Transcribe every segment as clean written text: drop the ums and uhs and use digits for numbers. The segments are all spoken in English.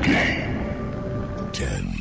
game. 10.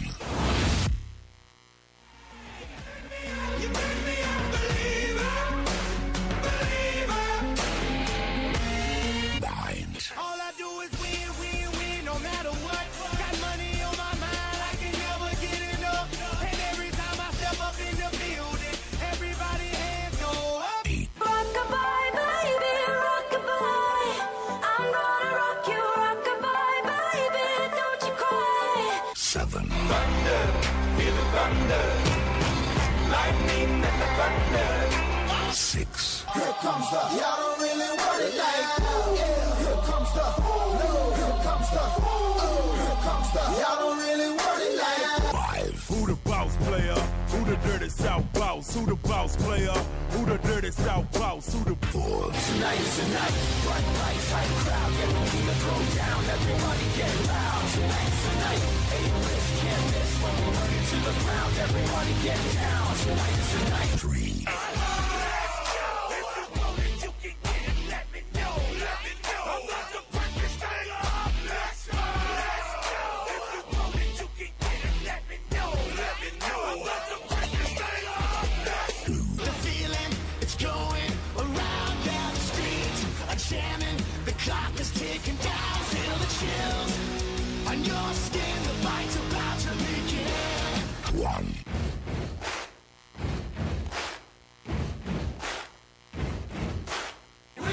Six. Here comes the, y'all don't really want it like, yeah. Here comes the, no. Here comes the, here comes the, y'all don't really want it like. 5. Who the boss player? Who the dirty South boss? Who the boss player? Who the dirty South boss? Who the 4. Tonight's the night, front lights, high crowd, get ready to throw down, everybody get loud. Tonight's the night, A-list can't miss, when we run into the ground, everybody get down. Tonight's the night. 3. The clock is ticking down, feel the chills on your skin, the fight's about to begin. 1. We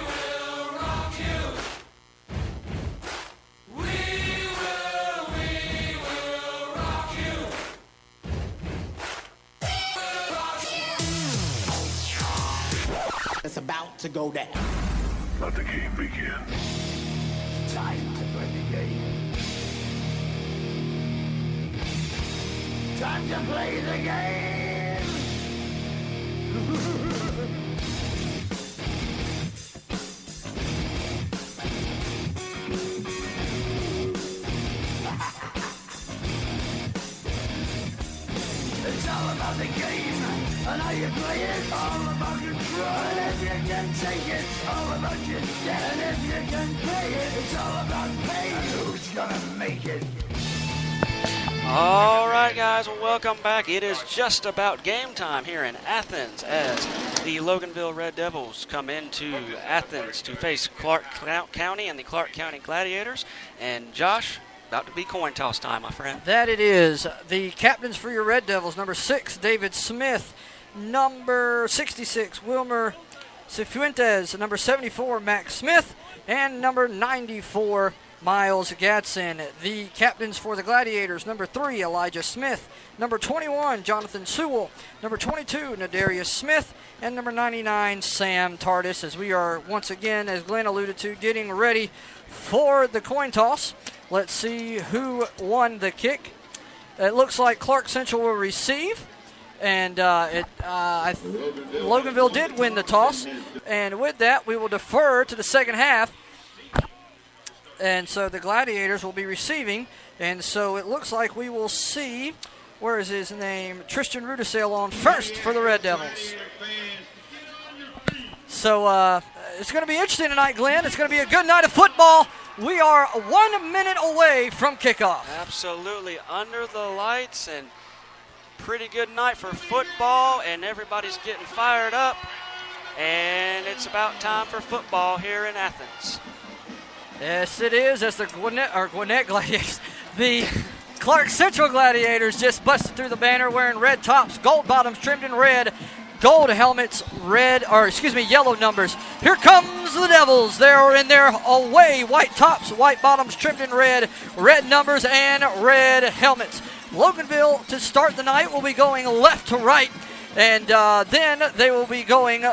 will rock you. We will rock you. It's about to go down. Let the game begin. Time to play the game. Time to play the game. It's all about the game, and how you play it. All about control, and if you can take it, it's all about your debt. And if you can pay it, it's all about pain. And who's gonna make it? All right, guys, well, welcome back. It is just about game time here in Athens as the Loganville Red Devils come into Athens to face Clarke County and the Clarke County Gladiators. And Josh, about to be coin toss time, my friend. That it is. The captains for your Red Devils, number 6, David Smith. Number 66, Wilmer Cifuentes. Number 74, Max Smith. And number 94, Miles Gadsden. The captains for the Gladiators, number 3, Elijah Smith. Number 21, Jonathan Sewell. Number 22, Nadarius Smith. And number 99, Sam Tardis, as we are once again, as Glenn alluded to, getting ready for the coin toss. Let's see who won the kick. It looks like Clarke Central will receive. And Loganville did win the toss. And with that, we will defer to the second half. And so the Gladiators will be receiving. And so it looks like we will see, where is his name? Tristan Rudisale on first for the Red Devils. So it's going to be interesting tonight, Glenn. It's going to be a good night of football. We are 1 minute away from kickoff. Absolutely under the lights, and pretty good night for football, and everybody's getting fired up. And it's about time for football here in Athens. Yes, it is. As the Gwinnett Gladiators, the Clarke Central Gladiators just busted through the banner wearing red tops, gold bottoms trimmed in red, gold helmets, yellow numbers. Here comes the Devils. They're in their away white tops, white bottoms trimmed in red, red numbers, and red helmets. Loganville, to start the night, will be going left to right, and then they will be going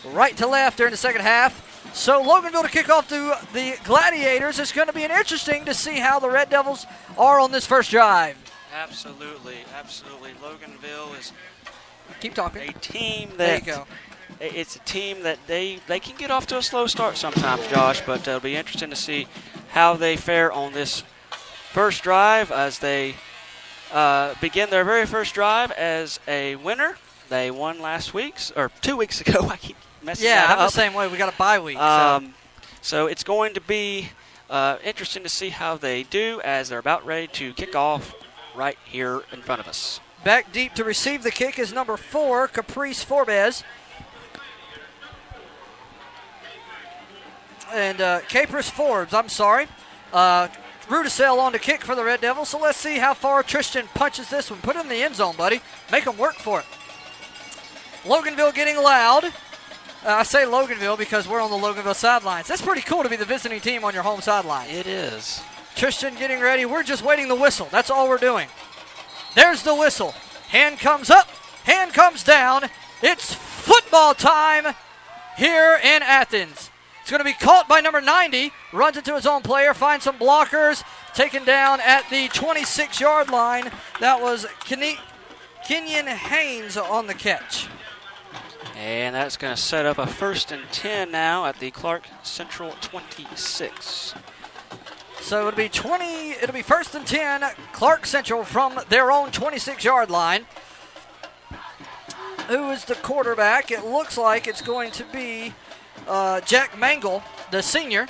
right to left during the second half. So Loganville to kick off to the Gladiators. It's going to be interesting to see how the Red Devils are on this first drive. Absolutely, absolutely. Loganville is Keep talking. a team that There you go. It's a team that they can get off to a slow start sometimes, Josh, but it'll be interesting to see how they fare on this first drive as they begin their very first drive as a winner. They won last week, or 2 weeks ago. I keep messing that up. I'm the same way. We got a bye week. So it's going to be interesting to see how they do as they're about ready to kick off right here in front of us. Back deep to receive the kick is number 4, Caprice Forbes. And Capris Forbes, I'm sorry. Rudisell on to kick for the Red Devils. So let's see how far Tristan punches this one. Put it in the end zone, buddy. Make them work for it. Loganville getting loud. I say Loganville because we're on the Loganville sidelines. That's pretty cool to be the visiting team on your home sideline. It is. Tristan getting ready. We're just waiting the whistle. That's all we're doing. There's the whistle. Hand comes up. Hand comes down. It's football time here in Athens. It's going to be caught by number 90. Runs into his own player. Finds some blockers. Taken down at the 26-yard line. That was Kenyon Haynes on the catch. And that's going to set up a 1st and 10 now at the Clarke Central 26. So it'll be 1st and 10, Clarke Central from their own 26-yard line. Who is the quarterback? It looks like it's going to be Jack Mangle, the senior.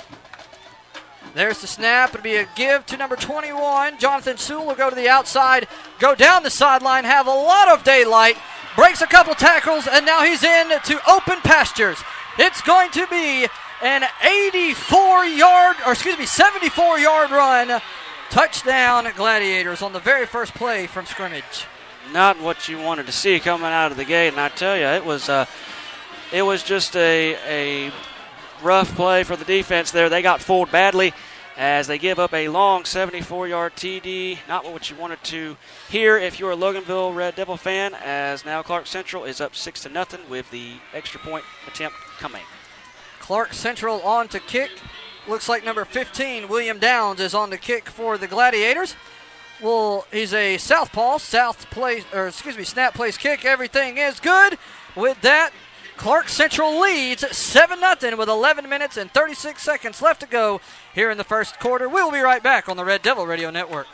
There's the snap. It'll be a give to number 21. Jonathan Sewell will go to the outside, go down the sideline, have a lot of daylight, breaks a couple tackles, and now he's in to open pastures. It's going to be an 74-yard run. Touchdown Gladiators on the very first play from scrimmage. Not what you wanted to see coming out of the gate, and I tell you, it was just a rough play for the defense there. They got fooled badly as they give up a long 74-yard TD. Not what you wanted to hear if you're a Loganville Red Devil fan, as now Clarke Central is up 6-0 with the extra point attempt coming. Clarke Central on to kick. Looks like number 15, William Downs, is on the kick for the Gladiators. Well, he's a southpaw, snap place kick. Everything is good. With that, Clarke Central leads 7-0 with 11 minutes and 36 seconds left to go here in the first quarter. We'll be right back on the Red Devil Radio Network.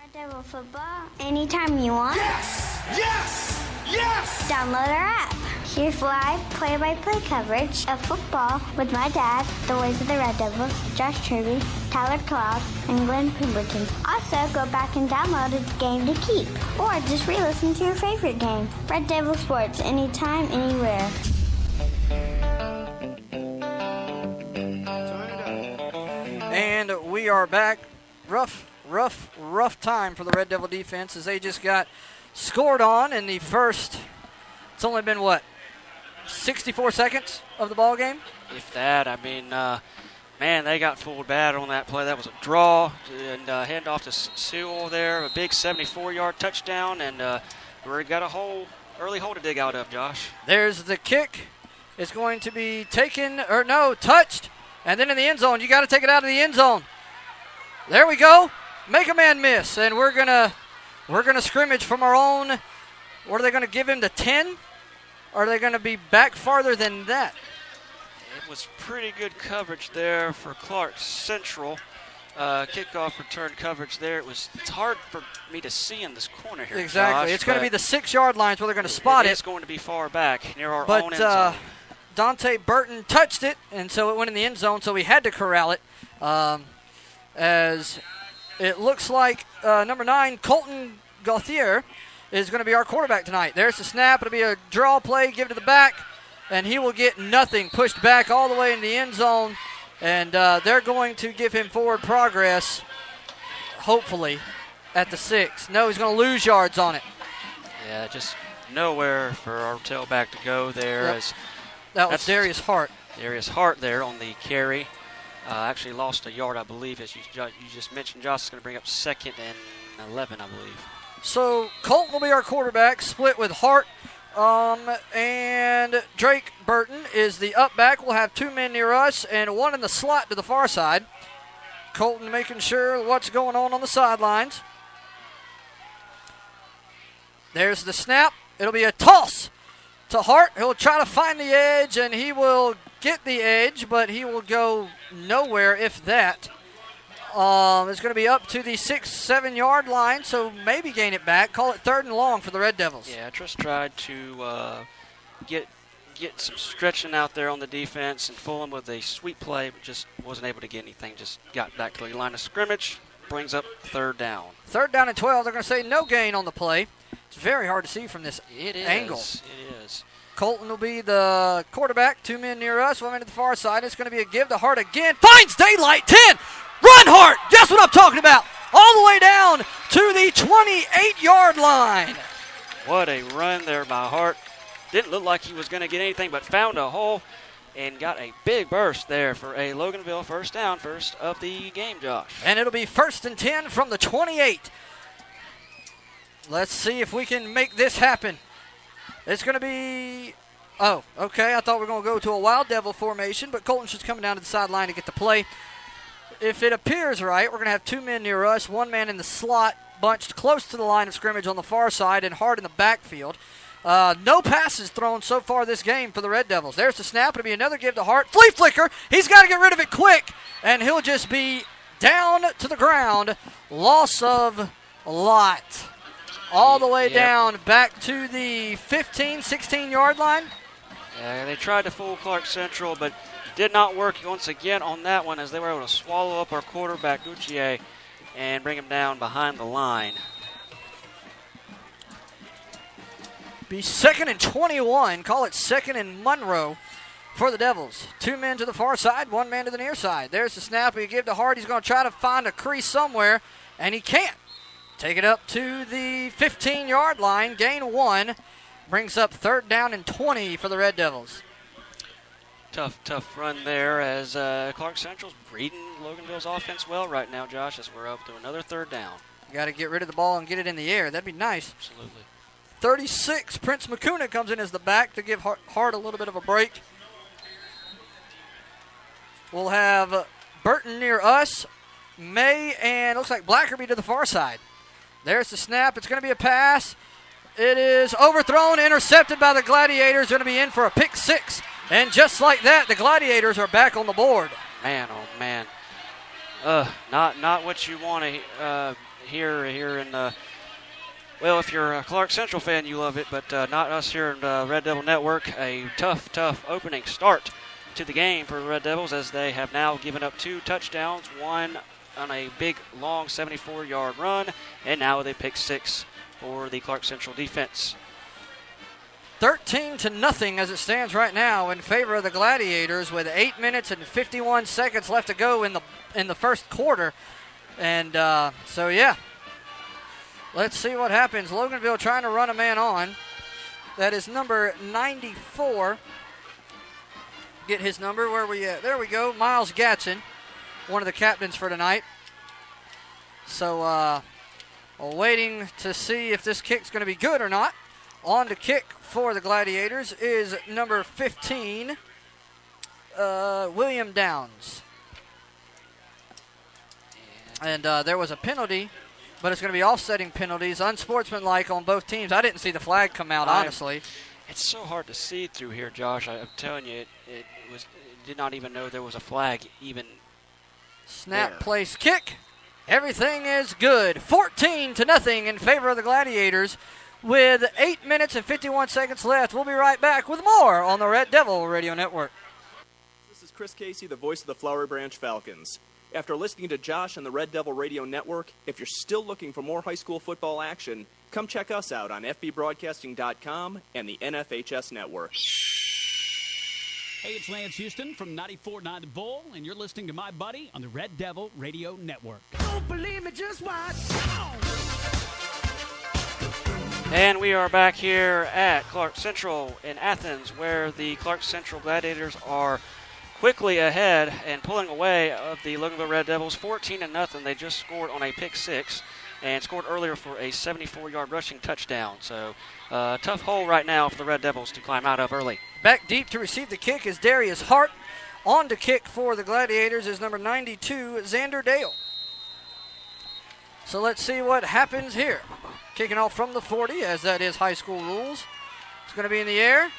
Red Devil football anytime you want. Yes! Yes! Yes! Download our app. Here's live play-by-play coverage of football with my dad, the voice of the Red Devils, Josh Truby, Tyler Cloud, and Glenn Pemberton. Also, go back and download the game to keep, or just re-listen to your favorite game. Red Devil Sports, anytime, anywhere. And we are back. Rough time for the Red Devil defense as they just got scored on in the first. It's only been, 64 seconds of the ball game? If that, I mean, man, they got fooled bad on that play. That was a draw, and hand off to Sewell there, a big 74-yard touchdown, and we got a early hole to dig out of, Josh. There's the kick. It's going to be touched, and then in the end zone. You got to take it out of the end zone. There we go. Make a man miss, and we're gonna scrimmage from our own. What are they going to give him, the 10? Or are they going to be back farther than that? It was pretty good coverage there for Clarke Central. Kickoff return coverage there. It's hard for me to see in this corner here. Exactly. Josh, it's going to be the 6-yard lines where they're going to spot it. It's going to be far back near our but, own end zone. Dante Burton touched it, and so it went in the end zone, so we had to corral it. As it looks like number 9, Colton Gauthier, is going to be our quarterback tonight. There's the snap. It'll be a draw play, give it to the back, and he will get nothing. Pushed back all the way in the end zone, and they're going to give him forward progress, hopefully, at the 6. No, he's going to lose yards on it. Yeah, just nowhere for our tailback to go there. Yep. That was Darius Hart. Darius Hart there on the carry. Actually lost a yard, I believe, as you just mentioned. Josh is going to bring up 2nd and 11, I believe. So Colton will be our quarterback, split with Hart, and Drake Burton is the up back. We'll have 2 men near us and 1 in the slot to the far side. Colton making sure what's going on the sidelines. There's the snap. It'll be a toss to Hart. He'll try to find the edge, and he will get the edge, but he will go nowhere, if that. It's going to be up to the 6-7 yard line, so maybe gain it back. Call it 3rd and long for the Red Devils. Yeah, just tried to get get some stretching out there on the defense, and Fulham with a sweep play, but just wasn't able to get anything. Just got back to the line of scrimmage, brings up third down. Third down and 12. They're going to say no gain on the play. It's very hard to see from this angle. It is. Colton will be the quarterback. 2 men near us, 1 man to the far side. It's going to be a give to Hart again. Finds daylight. 10. Run, Hart. That's what I'm talking about. All the way down to the 28-yard line. What a run there by Hart. Didn't look like he was going to get anything, but found a hole and got a big burst there for a Loganville first down, first of the game, Josh. And it'll be 1st and 10 from the 28. Let's see if we can make this happen. It's going to be, oh, okay. I thought we were going to go to a Wild Devil formation, but Colton's just coming down to the sideline to get the play. If it appears right, we're going to have 2 men near us, 1 man in the slot, bunched close to the line of scrimmage on the far side, and Hart in the backfield. No passes thrown so far this game for the Red Devils. There's the snap. It'll be another give to Hart. Flea flicker. He's got to get rid of it quick, and he'll just be down to the ground. Loss of a lot. All the way down back to the 15, 16-yard line. Yeah, they tried to fool Clarke Central, but did not work once again on that one as they were able to swallow up our quarterback, Guccier, and bring him down behind the line. Be 2nd and 21. Call it 2nd and Monroe for the Devils. 2 men to the far side, 1 man to the near side. There's the snap. We give to Hart. He's going to try to find a crease somewhere, and he can't. Take it up to the 15-yard line. Gain 1. Brings up 3rd down and 20 for the Red Devils. Tough run there as Clarke Central's reading Loganville's offense well right now, Josh, as we're up to another 3rd down. Got to get rid of the ball and get it in the air. That'd be nice. Absolutely. 36, Prince McCuna comes in as the back to give Hart a little bit of a break. We'll have Burton near us, May, and looks like Blackerby to the far side. There's the snap. It's going to be a pass. It is overthrown, intercepted by the Gladiators. Going to be in for a pick 6. And just like that, the Gladiators are back on the board. Man, oh man. Not what you want to hear in the. Well, if you're a Clarke Central fan, you love it, but not us here in the Red Devil Network. A tough opening start to the game for the Red Devils as they have now given up 2 touchdowns, 1 on a big, long 74-yard run, and now they pick 6 for the Clarke Central defense. 13-0 as it stands right now in favor of the Gladiators with 8 minutes and 51 seconds left to go in the first quarter. And so, yeah. Let's see what happens. Loganville trying to run a man on. That is number 94. Get his number. Where are we at? There we go. Miles Gatson, one of the captains for tonight. So waiting to see if this kick's going to be good or not. On to kick for the Gladiators is number 15, William Downs. And there was a penalty, but it's going to be offsetting penalties, unsportsmanlike on both teams. I didn't see the flag come out, honestly. It's so hard to see through here, Josh. I'm telling you, it did not even know there was a flag even. Snap, there. place, kick. Everything is good. 14-0 in favor of the Gladiators with 8 minutes and 51 seconds left. We'll be right back with more on the Red Devil Radio Network. This is Chris Casey, the voice of the Flowery Branch Falcons. After listening to Josh on the Red Devil Radio Network, if you're still looking for more high school football action, come check us out on fbbroadcasting.com and the NFHS Network. Hey, it's Lance Houston from 94.9 The Bull, and you're listening to my buddy on the Red Devil Radio Network. Don't believe me, just watch. And we are back here at Clarke Central in Athens, where the Clarke Central Gladiators are quickly ahead and pulling away of the Loganville Red Devils 14-0. They just scored on a pick 6 and scored earlier for a 74-yard rushing touchdown. So tough hole right now for the Red Devils to climb out of early. Back deep to receive the kick is Darius Hart. On to kick for the Gladiators is number 92, Xander Dale. So let's see what happens here. Kicking off from the 40, as that is high school rules. It's going to be in the air.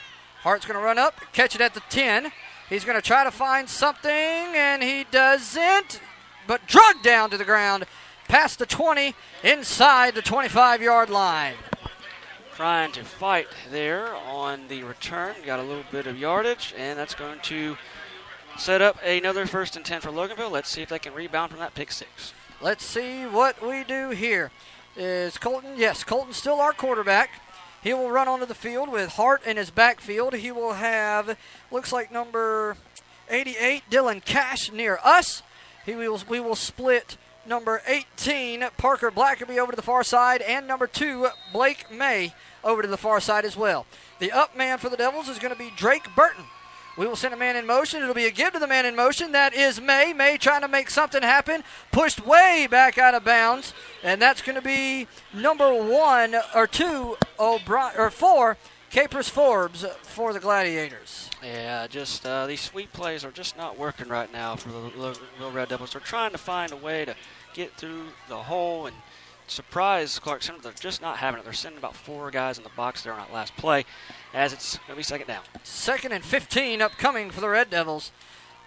Hart's going to run up, catch it at the 10. He's going to try to find something, and he doesn't, but drugged down to the ground past the 20, inside the 25-yard line. trying to fight there on the return. Got a little bit of yardage, and that's going to set up another 1st and 10 for Loganville. Let's see if they can rebound from that pick six. Let's see what we do here. Is Colton? Yes, Colton's still our quarterback. He will run onto the field with Hart in his backfield. He will have, looks like number 88, Dylan Cash, near us. We will split number 18, Parker Blackerby, over to the far side, and number 2, Blake May, over to the far side as well. The up man for the Devils is going to be Drake Burton. We will send a man in motion. It'll be a give to the man in motion. That is May. May trying to make something happen. Pushed way back out of bounds. And that's going to be number 1 or 2, or 4, Capers Forbes for the Gladiators. Yeah, just these sweep plays are just not working right now for the Little Red Devils. They're trying to find a way to get through the hole and surprise Clarke Central. They're just not having it. They're sending about 4 guys in the box there on that last play, as it's going to be second down. 2nd and 15 upcoming for the Red Devils.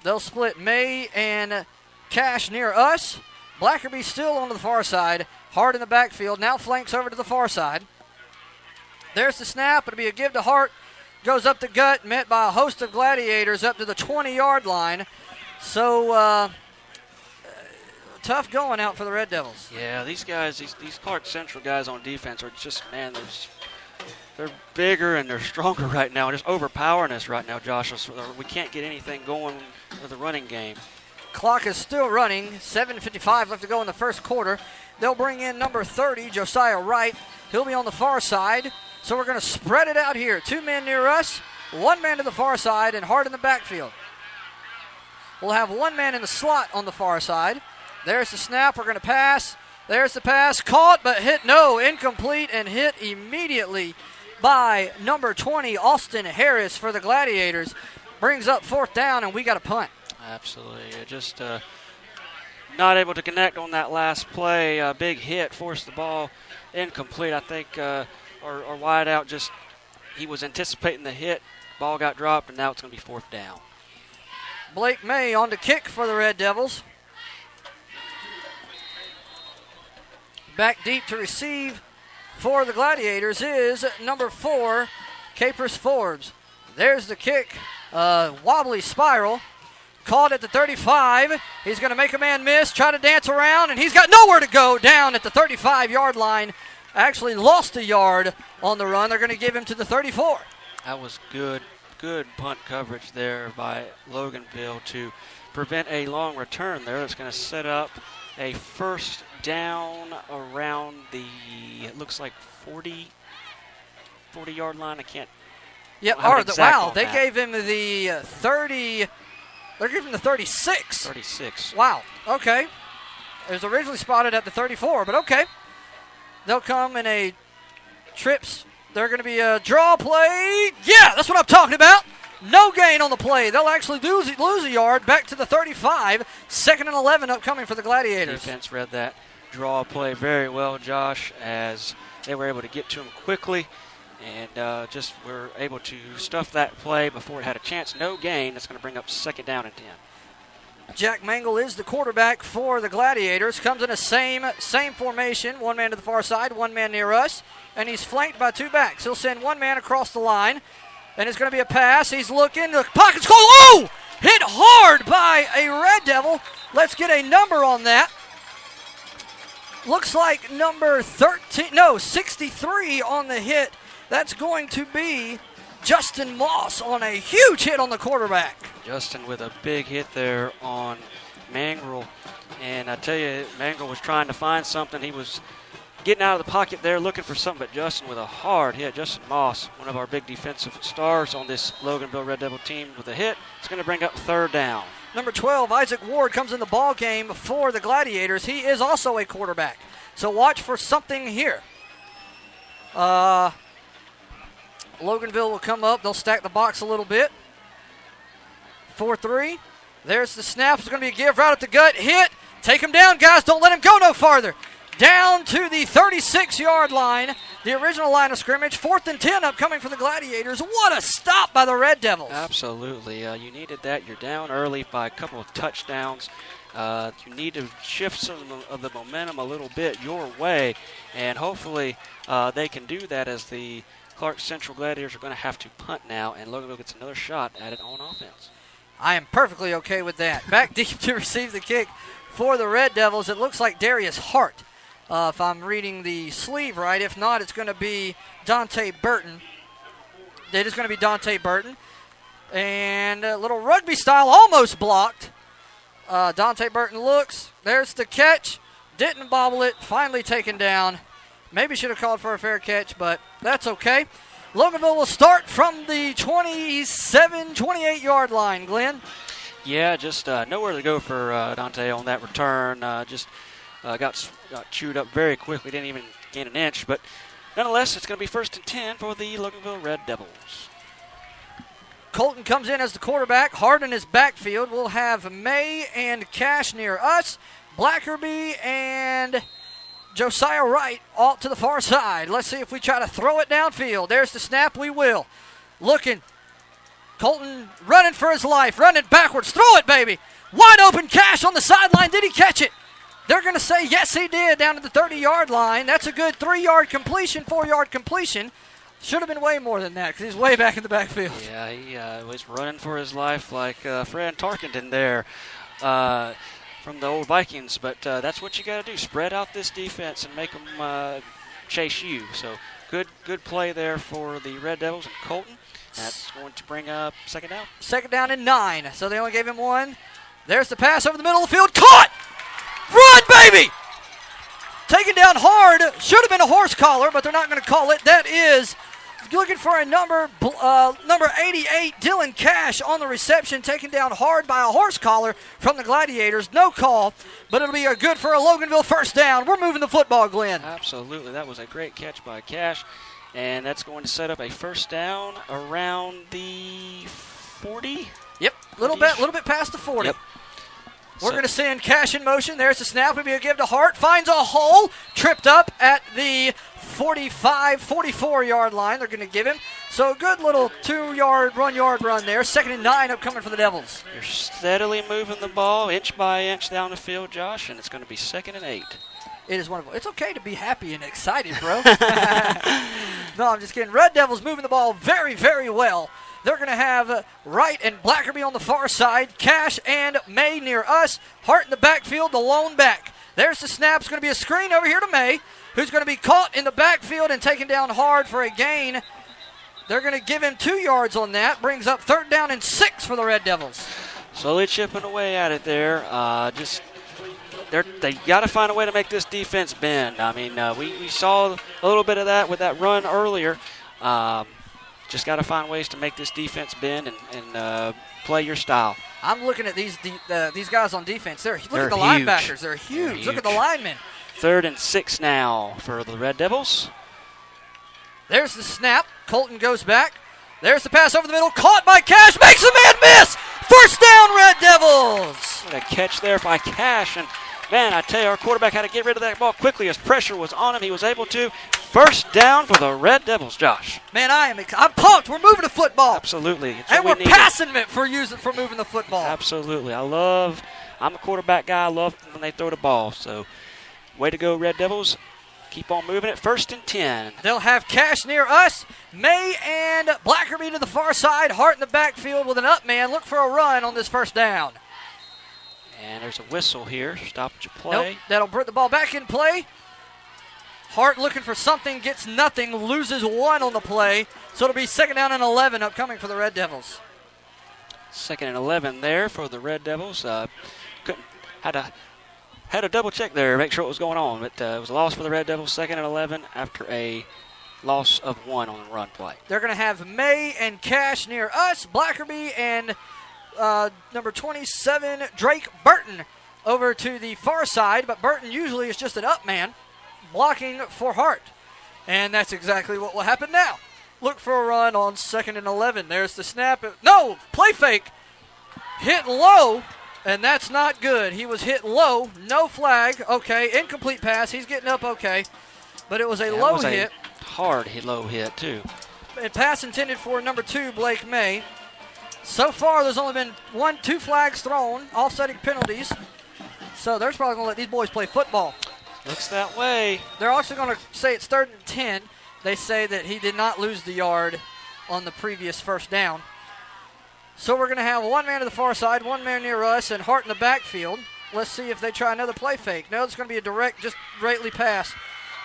They'll split May and Cash near us. Blackerby still on the far side. Hart in the backfield. Now flanks over to the far side. There's the snap. It'll be a give to Hart. Goes up the gut, met by a host of Gladiators up to the 20-yard line. So, tough going out for the Red Devils. Yeah, these guys, these Clarke Central guys on defense are just, man, they're bigger and they're stronger right now, just overpowering us right now, Josh. We can't get anything going with the running game. Clock is still running. 7:55 left to go in the first quarter. They'll bring in number 30, Josiah Wright. He'll be on the far side. So we're going to spread it out here. 2 men near us, 1 man to the far side, and Hart in the backfield. We'll have 1 man in the slot on the far side. There's the snap. We're going to pass. There's the pass. Caught, but hit. No, incomplete, and hit immediately by number 20, Austin Harris for the Gladiators. Brings up 4th down, and we got a punt. Absolutely. Just not able to connect on that last play. Big hit, forced the ball incomplete. I think, or wide out, just he was anticipating the hit. Ball got dropped, and now it's going to be 4th down. Blake May on to kick for the Red Devils. Back deep to receive for the Gladiators is number 4, Capers Forbes. There's the kick. Wobbly spiral. Caught at the 35. He's going to make a man miss, try to dance around, and he's got nowhere to go down at the 35-yard line. Actually lost a yard on the run. They're going to give him to the 34. That was good punt coverage there by Loganville to prevent a long return there. It's going to set up a 1st down around the, it looks like 40-yard line. I can't. Yep. Wow, they gave him the 30. They're giving him the 36. 36. Wow. Okay. It was originally spotted at the 34, but okay. They'll come in a trips. They're going to be a draw play. Yeah, that's what I'm talking about. No gain on the play. They'll actually lose a yard back to the 35. 2nd and 11 upcoming for the Gladiators. Defense read that draw play very well, Josh, as they were able to get to him quickly and just were able to stuff that play before it had a chance. No gain. That's going to bring up 2nd down and 10. Jack Mangle is the quarterback for the Gladiators. Comes in a same formation. 1 man to the far side, 1 man near us. And he's flanked by 2 backs. He'll send 1 man across the line. And it's going to be a pass. He's looking. The pocket's closed. Oh! Hit hard by a Red Devil. Let's get a number on that. Looks like number 63 on the hit. That's going to be Justin Moss on a huge hit on the quarterback. Justin with a big hit there on Mangrel. And I tell you, Mangrel was trying to find something. He was getting out of the pocket there looking for something, but Justin with a hard hit. Justin Moss, one of our big defensive stars on this Loganville Red Devil team, with a hit. It's going to bring up 3rd down. Number 12, Isaac Ward, comes in the ball game for the Gladiators. He is also a quarterback. So watch for something here. Loganville will come up. They'll stack the box a little bit. 4-3. There's the snap. It's going to be a give right at the gut. Hit. Take him down, guys. Don't let him go no farther. Down to the 36-yard line, the original line of scrimmage. 4th and 10 upcoming for the Gladiators. What a stop by the Red Devils. Absolutely. You needed that. You're down early by a couple of touchdowns. You need to shift some of the momentum a little bit your way, and hopefully they can do that, as the Clarke Central Gladiators are going to have to punt now, and Loganville gets another shot at it on offense. I am perfectly okay with that. Back deep to receive the kick for the Red Devils. It looks like Darius Hart, if I'm reading the sleeve right. If not, it's going to be Dante Burton. It is going to be Dante Burton. And a little rugby style, almost blocked. Dante Burton looks. There's the catch. Didn't bobble it. Finally taken down. Maybe should have called for a fair catch, but that's okay. Loganville will start from the 27, 28-yard line, Glenn. Yeah, just nowhere to go for Dante on that return. Just got chewed up very quickly. Didn't even gain an inch. But nonetheless, it's going to be 1st and 10 for the Loganville Red Devils. Colton comes in as the quarterback. Hard in his backfield. We'll have May and Cash near us. Blackerby and Josiah Wright off to the far side. Let's see if we try to throw it downfield. There's the snap. We will. Looking. Colton running for his life. Running backwards. Throw it, baby. Wide open. Cash on the sideline. Did he catch it? They're going to say yes, he did, down to the 30-yard line. That's a good 3-yard completion, 4-yard completion. Should have been way more than that because he's way back in the backfield. Yeah, he was running for his life like Fred Tarkenton there. From the old Vikings, but that's what you got to do. Spread out this defense and make them chase you. So good play there for the Red Devils and Colton. That's going to bring up second down. Second down and 9. So they only gave him 1. There's the pass over the middle of the field. Caught! Run, baby! Taken down hard. Should have been a horse collar, but they're not going to call it. That is looking for a number 88, Dylan Cash on the reception, taken down hard by a horse collar from the Gladiators. No call, but it'll be good for a Loganville first down. We're moving the football, Glenn. Absolutely. That was a great catch by Cash, and that's going to set up a first down around the 40. Yep, a little bit past the 40. Yep. We're going to send Cash in motion. There's the snap. It'll be a give to Hart. Finds a hole. Tripped up at the 45, 44-yard line. They're going to give him. So a good little 2-yard, 1-yard run there. 2nd and 9 upcoming for the Devils. You're steadily moving the ball inch by inch down the field, Josh, and it's going to be 2nd and 8. It is wonderful. It's okay to be happy and excited, bro. No, I'm just kidding. Red Devils moving the ball very, very well. They're going to have Wright and Blackerby on the far side. Cash and May near us. Hart in the backfield, the lone back. There's the snap. It's going to be a screen over here to May, who's going to be caught in the backfield and taken down hard for a gain. They're going to give him 2 yards on that. Brings up 3rd down and 6 for the Red Devils. Slowly chipping away at it there. They got to find a way to make this defense bend. I mean, we saw a little bit of that with that run earlier. Just got to find ways to make this defense bend and play your style. I'm looking at these guys on defense. Look at the huge. linebackers. They're huge. Look at the linemen. 3rd and 6 now for the Red Devils. There's the snap. Colton goes back. There's the pass over the middle. Caught by Cash. Makes a man miss. First down, Red Devils. What a catch there by Cash. And, man, I tell you, our quarterback had to get rid of that ball quickly as pressure was on him. He was able to. First down for the Red Devils, Josh. Man, I'm pumped. We're moving the football. Absolutely. And we're passing it for moving the football. Absolutely. I'm a quarterback guy. I love when they throw the ball. So, way to go, Red Devils. Keep on moving it. 1st and 10. They'll have Cash near us. May and Blackerby to the far side. Hart in the backfield with an up man. Look for a run on this first down. And there's a whistle here. Stoppage of play. Nope. That'll put the ball back in play. Hart looking for something, gets nothing, loses 1 on the play. So it'll be 2nd down and 11 upcoming for the Red Devils. 2nd and 11 there for the Red Devils. Had to double check there, make sure what was going on. But it was a loss for the Red Devils, 2nd and 11 after a loss of 1 on the run play. They're going to have May and Cash near us, Blackerby and number 27, Drake Burton, over to the far side. But Burton usually is just an up man, blocking for Hart. And that's exactly what will happen now. Look for a run on 2nd and 11. There's the snap. No, play fake. Hit low. And that's not good. He was hit low. No flag. Okay, incomplete pass. He's getting up okay. But it was a low hit. Low hit, too. A pass intended for number 2, Blake May. So far, there's only been 2 flags thrown, offsetting penalties. So they're probably going to let these boys play football. Looks that way. They're also going to say it's 3rd and 10. They say that he did not lose the yard on the previous first down. So we're going to have one man to the far side, one man near us, and Hart in the backfield. Let's see if they try another play fake. No, it's going to be a direct, just greatly pass.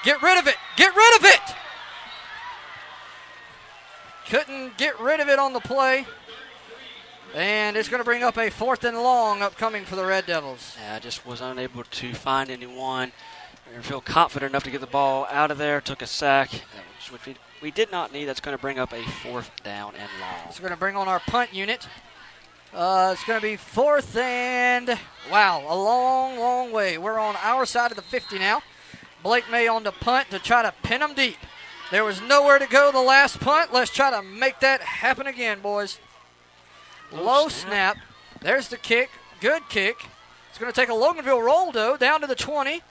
Get rid of it. Get rid of it. Couldn't get rid of it on the play. And it's going to bring up a 4th and long upcoming for the Red Devils. Yeah, I just was unable to find anyone or feel confident enough to get the ball out of there. Took a sack, which we did not need. That's going to bring up a 4th down and long. It's going to bring on our punt unit. It's going to be 4th and, wow, a long, long way. We're on our side of the 50 now. Blake May on the punt to try to pin them deep. There was nowhere to go the last punt. Let's try to make that happen again, boys. Low snap. There's the kick. Good kick. It's going to take a Loganville roll, though, down to the 20.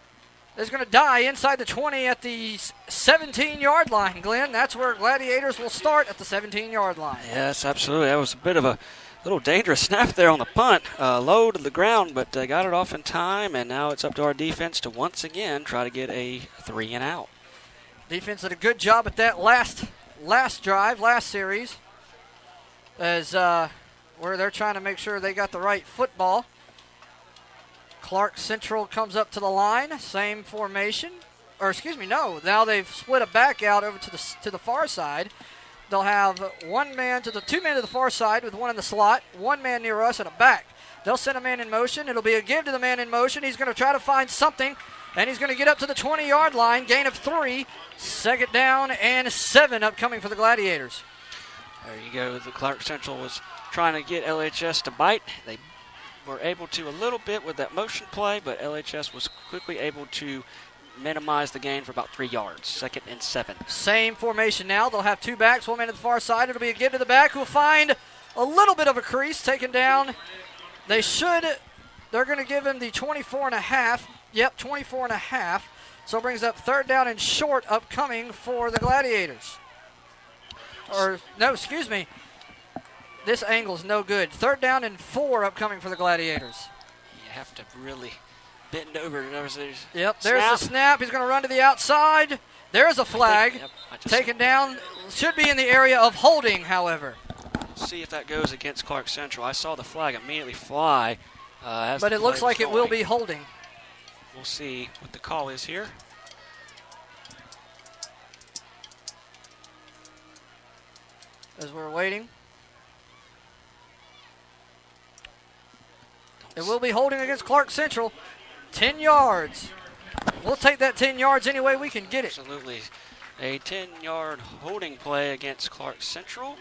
It's going to die inside the 20 at the 17-yard line, Glenn. That's where Gladiators will start, at the 17-yard line. Yes, absolutely. That was a bit of a little dangerous snap there on the punt. Low to the ground, but got it off in time, and now it's up to our defense to once again try to get a 3 and out. Defense did a good job at that last drive, last series, as where they're trying to make sure they got the right football. Clarke Central comes up to the line, same formation. Or excuse me, no. Now they've split a back out over to the far side. They'll have two men to the far side with one in the slot, one man near us, and a back. They'll send a man in motion. It'll be a give to the man in motion. He's going to try to find something, and he's going to get up to the 20-yard line, gain of 3, 2nd down and 7 upcoming for the Gladiators. There you go. The Clarke Central was trying to get LHS to bite. They were able to a little bit with that motion play, but LHS was quickly able to minimize the gain for about 3 yards. 2nd and 7. Same formation now. They'll have 2 backs, one man to the far side. It'll be a give to the back who will find a little bit of a crease taken down. They're going to give him the 24.5. Yep, 24.5. So it brings up 3rd down and short upcoming for the Gladiators. Or, no, excuse me. This angle's no good. 3rd down and 4 upcoming for the Gladiators. You have to really bend over. Yep, there's the snap. He's going to run to the outside. There's a flag. Taken down. Should be in the area of holding, however. See if that goes against Clarke Central. I saw the flag immediately fly. But it looks like it will be holding. We'll see what the call is here. As we're waiting. It will be holding against Clarke Central. 10 yards. We'll take that 10 yards any way we can get it. Absolutely. A 10-yard holding play against Clarke Central.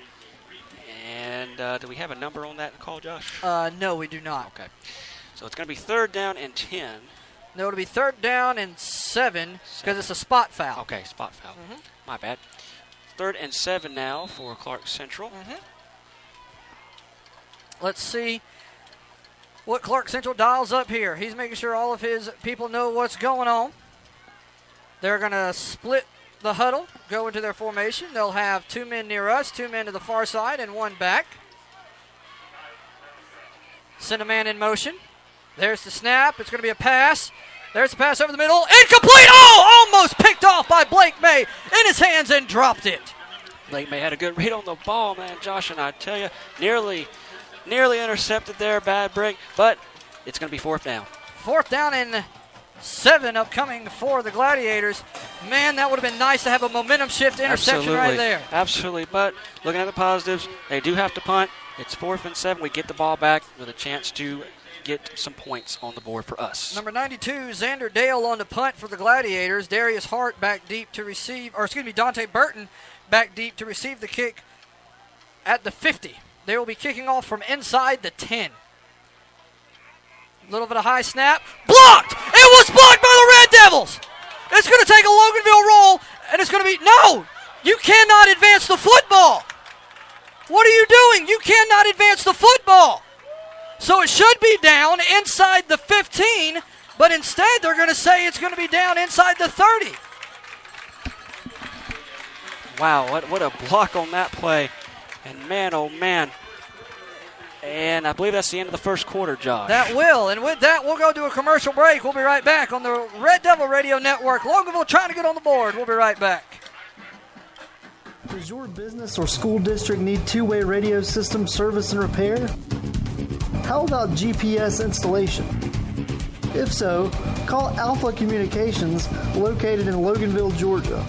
And do we have a number on that call, Josh? No, we do not. Okay. So it's going to be 3rd down and 10. No, it'll be 3rd down and 7 because it's a spot foul. Okay, spot foul. My bad. 3rd and 7 now for Clarke Central. Let's see what Clarke Central dials up here. He's making sure all of his people know what's going on. They're going to split the huddle, go into their formation. They'll have 2 men near us, 2 men to the far side, and 1 back. Send a man in motion. There's the snap. It's going to be a pass. There's the pass over the middle. Incomplete! Oh, almost picked off by Blake May in his hands and dropped it. Blake May had a good read on the ball, man, Josh, and I tell you, nearly intercepted there, bad break, but it's going to be 4th down. 4th down and 7 upcoming for the Gladiators. Man, that would have been nice to have a momentum shift interception right there. Absolutely, but looking at the positives, they do have to punt. It's 4th and 7. We get the ball back with a chance to get some points on the board for us. Number 92, Xander Dale on the punt for the Gladiators. Darius Hart back deep to receive, Dante Burton back deep to receive the kick at the 50. They will be kicking off from inside the 10. A little bit of high snap. Blocked! It was blocked by the Red Devils! It's going to take a Loganville roll, and it's going to be, no! You cannot advance the football! What are you doing? You cannot advance the football! So it should be down inside the 15, but instead they're going to say it's going to be down inside the 30. Wow, what a block on that play. And man, oh man, And I believe that's the end of the first quarter, Josh. That will. And with that, we'll go to a commercial break. We'll be right back on the Red Devil Radio Network. Loganville trying to get on the board. We'll be right back. Does your business or school district need two-way radio system service and repair? How about GPS installation? If so, call Alpha Communications, located in Loganville, Georgia.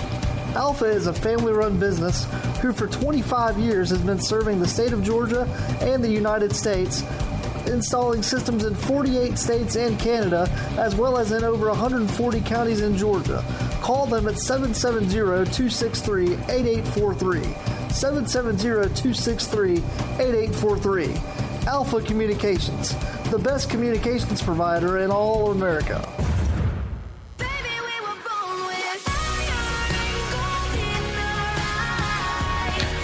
Alpha is a family-run business who for 25 years has been serving the state of Georgia and the United States, installing systems in 48 states and Canada, as well as in over 140 counties in Georgia. Call them at 770-263-8843. 770-263-8843. Alpha Communications, the best communications provider in all of America.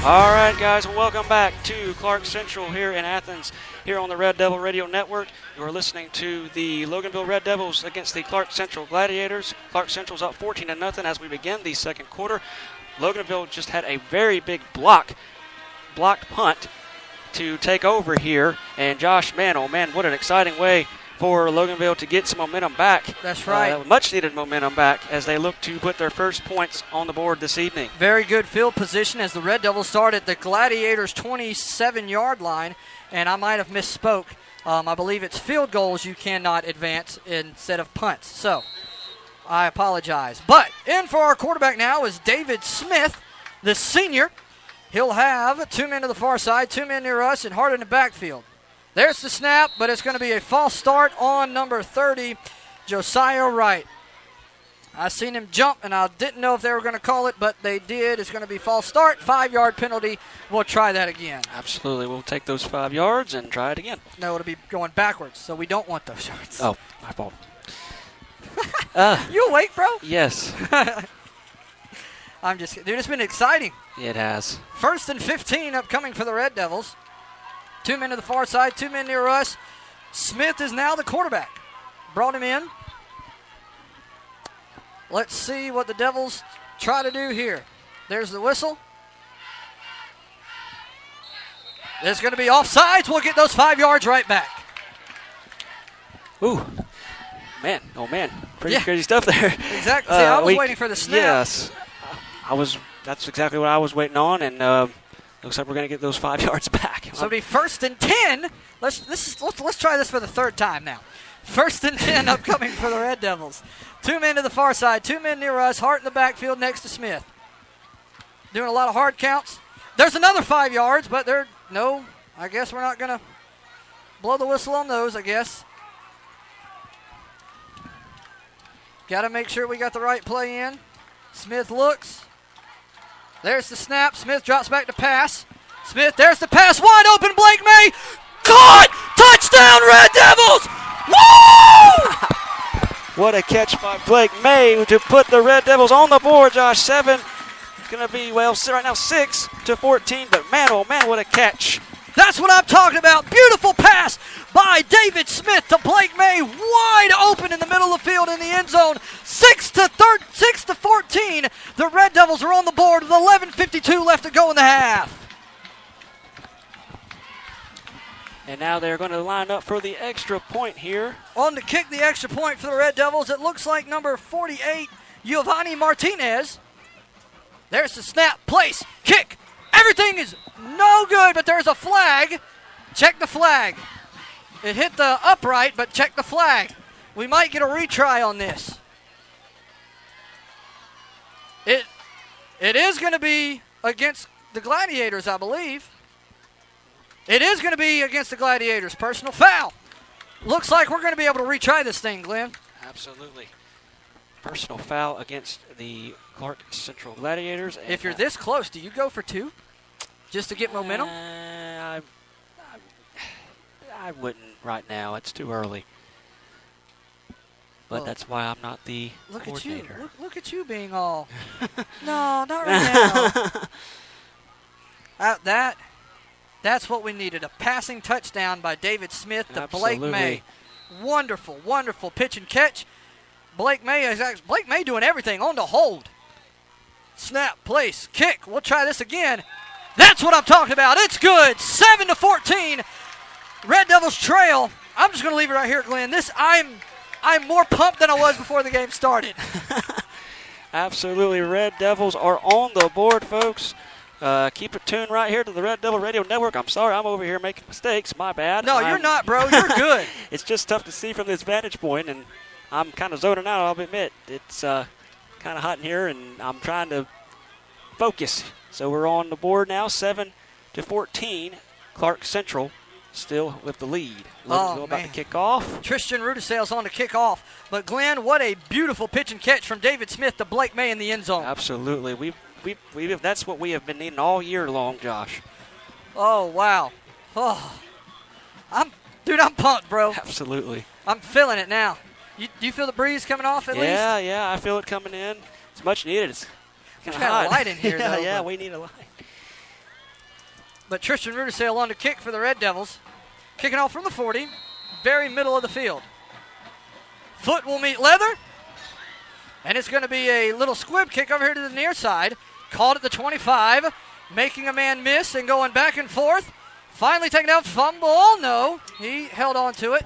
All right, guys, welcome back to Clarke Central here in Athens, here on the Red Devil Radio Network. You're listening to the Loganville Red Devils against the Clarke Central Gladiators. Clarke Central's up 14-0 as we begin the second quarter. Loganville just had a very big blocked punt to take over here. And Josh, man, oh man, what an exciting way for Loganville to get some momentum back. That's right. Much needed momentum back as they look to put their first points on the board this evening. Very good field position as the Red Devils start at the Gladiators' 27-yard line. And I might have misspoke. I believe it's field goals you cannot advance instead of punts. So I apologize. But in for our quarterback now is David Smith, the senior. He'll have 2 men to the far side, 2 men near us, and Hart in the backfield. There's the snap, but it's going to be a false start on number 30, Josiah Wright. I seen him jump, and I didn't know if they were going to call it, but they did. It's going to be false start, 5-yard penalty. We'll try that again. Absolutely. We'll take those 5 yards and try it again. No, it'll be going backwards, so we don't want those yards. Oh, my fault. You awake, bro? Yes. I'm just kidding. Dude, it's been exciting. It has. 1st and 15 upcoming for the Red Devils. 2 men to the far side, 2 men near us. Smith is now the quarterback. Brought him in. Let's see what the Devils try to do here. There's the whistle. There's going to be offsides. We'll get those 5 yards right back. Ooh. Man, oh man. Pretty crazy stuff there. Exactly. See, I was waiting for the snap. Yes. That's exactly what I was waiting on, and looks like we're going to get those 5 yards back. So it'll be 1st and 10. Let's try this for the third time now. 1st and 10 upcoming for the Red Devils. 2 men to the far side, 2 men near us. Hart in the backfield next to Smith. Doing a lot of hard counts. There's another 5 yards, but I guess we're not going to blow the whistle on those, I guess. Got to make sure we got the right play in. Smith looks. There's the snap. Smith drops back to pass. Smith, there's the pass. Wide open, Blake May. Caught! Touchdown, Red Devils! Woo! What a catch by Blake May to put the Red Devils on the board, Josh. 7. It's going to be, right now 6-14. But man, oh man, what a catch. That's what I'm talking about. Beautiful pass by David Smith to Blake May. Wide open in the middle of the field in the end zone. 6-14. The Red Devils are on the board with 11:52 left to go in the half. And now they're going to line up for the extra point here. On to kick the extra point for the Red Devils, it looks like number 48, Giovanni Martinez. There's the snap, place, kick. Everything is no good, but there's a flag. Check the flag. It hit the upright, but check the flag. We might get a retry on this. It is going to be against the Gladiators, I believe. It is going to be against the Gladiators. Personal foul. Looks like we're going to be able to retry this thing, Glenn. Absolutely. Personal foul against the Clarke Central Gladiators. If you're this close, do you go for 2? Just to get momentum? I wouldn't right now. It's too early. But that's why I'm not the coordinator. At you. Look at you being all... No, not right now. That's what we needed. A passing touchdown by David Smith to Blake May. Wonderful, wonderful pitch and catch. Blake May doing everything on the hold. Snap, place, kick. We'll try this again. That's what I'm talking about. It's good. 7-14. Devils trail. I'm just going to leave it right here, Glenn. I'm more pumped than I was before the game started. Absolutely. Red Devils are on the board, folks. Keep it tuned right here to the Red Devil Radio Network. I'm sorry, I'm over here making mistakes. My bad. No, you're not, bro. You're good. It's just tough to see from this vantage point, and I'm kind of zoning out, I'll admit. It's kind of hot in here, and I'm trying to focus. So we're on the board now, 7-14. Clarke Central still with the lead. Loganville about to kick off. Tristan Rudisale's on to kick off. But, Glenn, what a beautiful pitch and catch from David Smith to Blake May in the end zone. Absolutely. We've that's what we have been needing all year long, Josh. Oh, wow. Oh, I'm pumped, bro. Absolutely. I'm feeling it now. Do you feel the breeze coming off at least? Yeah, I feel it coming in. It's much needed. It's kind of light in here, though. Yeah, we need a light. But Tristan Rudisale on to kick for the Red Devils. Kicking off from the 40, very middle of the field. Foot will meet leather. And it's going to be a little squib kick over here to the near side. Called at the 25, making a man miss and going back and forth. Finally taking out fumble. No, he held on to it.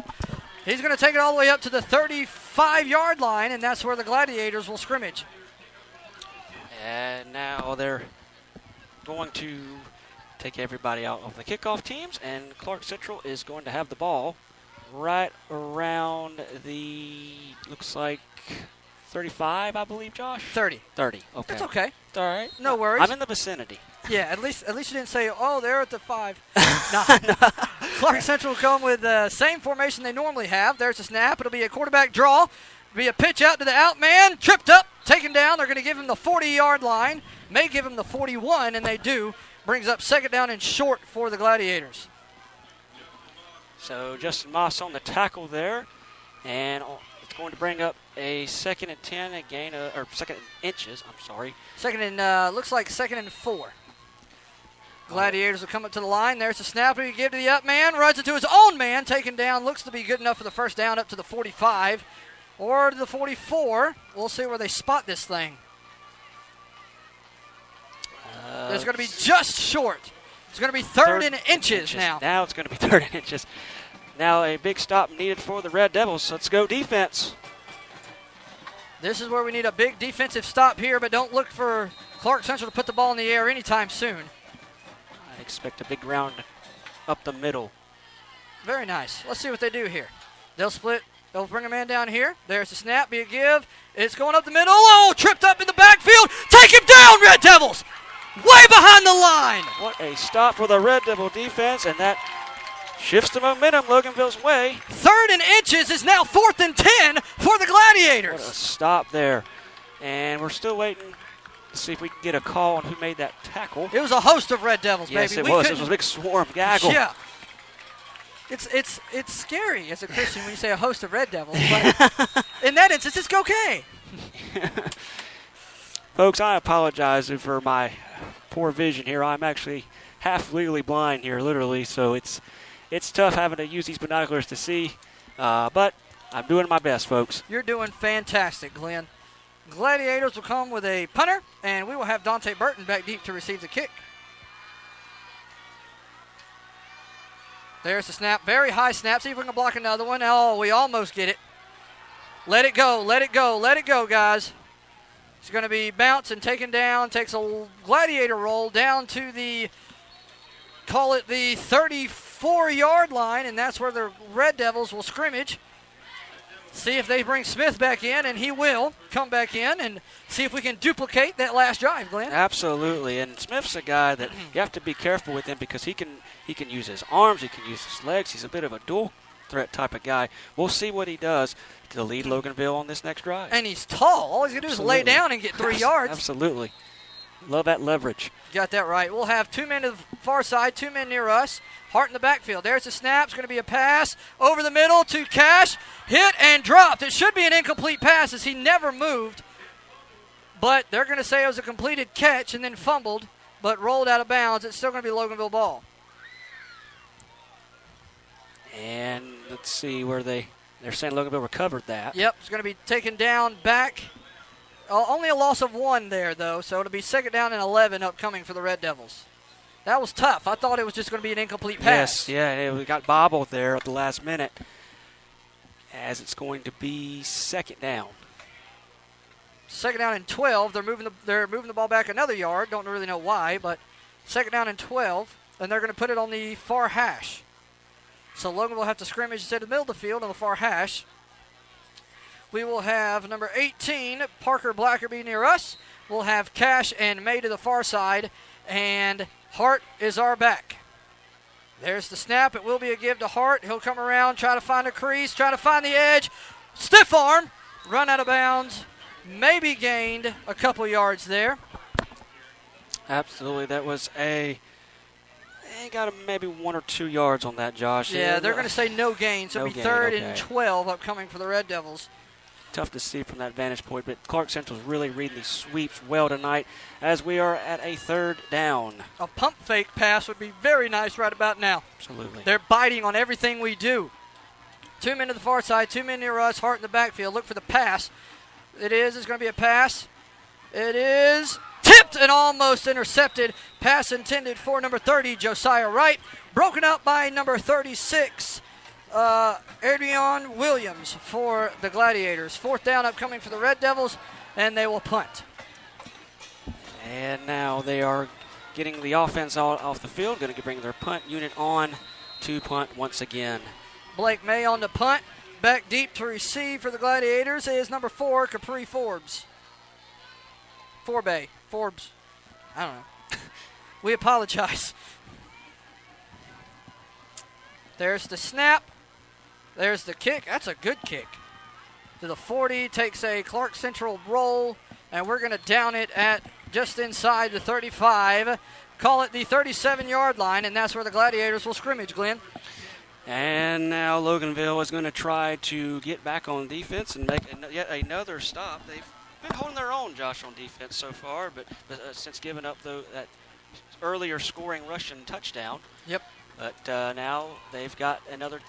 He's going to take it all the way up to the 35-yard line, and that's where the Gladiators will scrimmage. And now they're going to take everybody out of the kickoff teams, and Clarke Central is going to have the ball right around the, looks like, 35, I believe, Josh? 30. 30, okay. That's okay. All right. No worries. I'm in the vicinity. Yeah, at least you didn't say, oh, they're at the 5. No. Clarke Central will come with the same formation they normally have. There's a snap. It'll be a quarterback draw. It'll be a pitch out to the out man. Tripped up, taken down. They're going to give him the 40-yard line. May give him the 41, and they do. Brings up second down and short for the Gladiators. So Justin Moss on the tackle there. And it's going to bring up a 2nd and 10, a gain of, or 2nd and inches, I'm sorry. Second and, looks like 2nd and 4. Gladiators will come up to the line. There's the snap he give to the up man. Runs it to his own man. Taken down. Looks to be good enough for the first down up to the 45 or to the 44. We'll see where they spot this thing. It's going to be just short. It's going to be third and inches now. Now it's going to be 3rd and inches. Now a big stop needed for the Red Devils. Let's go defense. This is where we need a big defensive stop here, but don't look for Clarke Central to put the ball in the air anytime soon. I expect a big round up the middle. Very nice. Let's see what they do here. They'll split. They'll bring a man down here. There's the snap. Be a give. It's going up the middle. Oh, tripped up in the backfield. Take him down, Red Devils. Way behind the line. What a stop for the Red Devil defense, and that shifts the momentum Loganville's way. 3rd and inches is now 4th and 10 for the Gladiators. What a stop there. And we're still waiting to see if we can get a call on who made that tackle. It was a host of Red Devils, yes, baby. It was. It was a big swarm gaggle. Yeah. It's scary as a Christian when you say a host of Red Devils, but in that instance, it's okay. Folks, I apologize for my poor vision here. I'm actually half legally blind here, literally, so it's tough having to use these binoculars to see, but I'm doing my best, folks. You're doing fantastic, Glenn. Gladiators will come with a punter, and we will have Dante Burton back deep to receive the kick. There's the snap. Very high snap. See if we can block another one. Oh, we almost get it. Let it go. Let it go. Let it go, guys. It's going to be bounced and taken down. Takes a Gladiator roll down to the, call it the 34-yard line, and that's where the Red Devils will scrimmage. See if they bring Smith back in, and he will come back in, and see if we can duplicate that last drive, Glenn. Absolutely, and Smith's a guy that you have to be careful with him because he can use his arms, he can use his legs. He's a bit of a dual threat type of guy. We'll see what he does to lead Loganville on this next drive. And he's tall. All he's going to do is lay down and get 3 yards. Absolutely. Love that leverage. Got that right. We'll have 2 men to the far side, 2 men near us. Hart in the backfield. There's the snap. It's going to be a pass over the middle to Cash. Hit and dropped. It should be an incomplete pass as he never moved. But they're going to say it was a completed catch and then fumbled, but rolled out of bounds. It's still going to be Loganville ball. And let's see where they're saying Loganville recovered that. Yep, it's going to be taken down back. Only a loss of 1 there, though, so it'll be 2nd down and 11 upcoming for the Red Devils. That was tough. I thought it was just going to be an incomplete pass. Yes, yeah, we got bobbled there at the last minute, as it's going to be second down. Second down and 12. They're moving the ball back another yard. Don't really know why, but second down and 12, and they're going to put it on the far hash. So Logan will have to scrimmage instead of the middle of the field on the far hash. We will have number 18, Parker Blackerby, near us. We'll have Cash and May to the far side, and Hart is our back. There's the snap. It will be a give to Hart. He'll come around, try to find a crease, try to find the edge. Stiff arm, run out of bounds. Maybe gained a couple yards there. Absolutely. That was they got maybe 1 or 2 yards on that, Josh. Yeah, they're going to say no gain, so no it'll be gain, third okay. and 12 upcoming for the Red Devils. Tough to see from that vantage point, but Clarke Central's really reading these sweeps well tonight as we are at a third down. A pump fake pass would be very nice right about now. Absolutely. They're biting on everything we do. 2 men to the far side, 2 men near us, Hart in the backfield. Look for the pass. It's going to be a pass. It is tipped and almost intercepted. Pass intended for number 30, Josiah Wright. Broken up by number 36, Adrian Williams for the Gladiators. Fourth down upcoming for the Red Devils, and they will punt. And now they are getting the offense off the field, going to bring their punt unit on to punt once again. Blake May on the punt. Back deep to receive for the Gladiators is number 4, Capri Forbes. Forbes. I don't know. We apologize. There's the snap. There's the kick. That's a good kick. To the 40, takes a Clarke Central roll, and we're going to down it at just inside the 35. Call it the 37-yard line, and that's where the Gladiators will scrimmage, Glenn. And now Loganville is going to try to get back on defense and make yet another stop. They've been holding their own, Josh, on defense so far, but since giving up that earlier scoring Russian touchdown. Yep. But now they've got another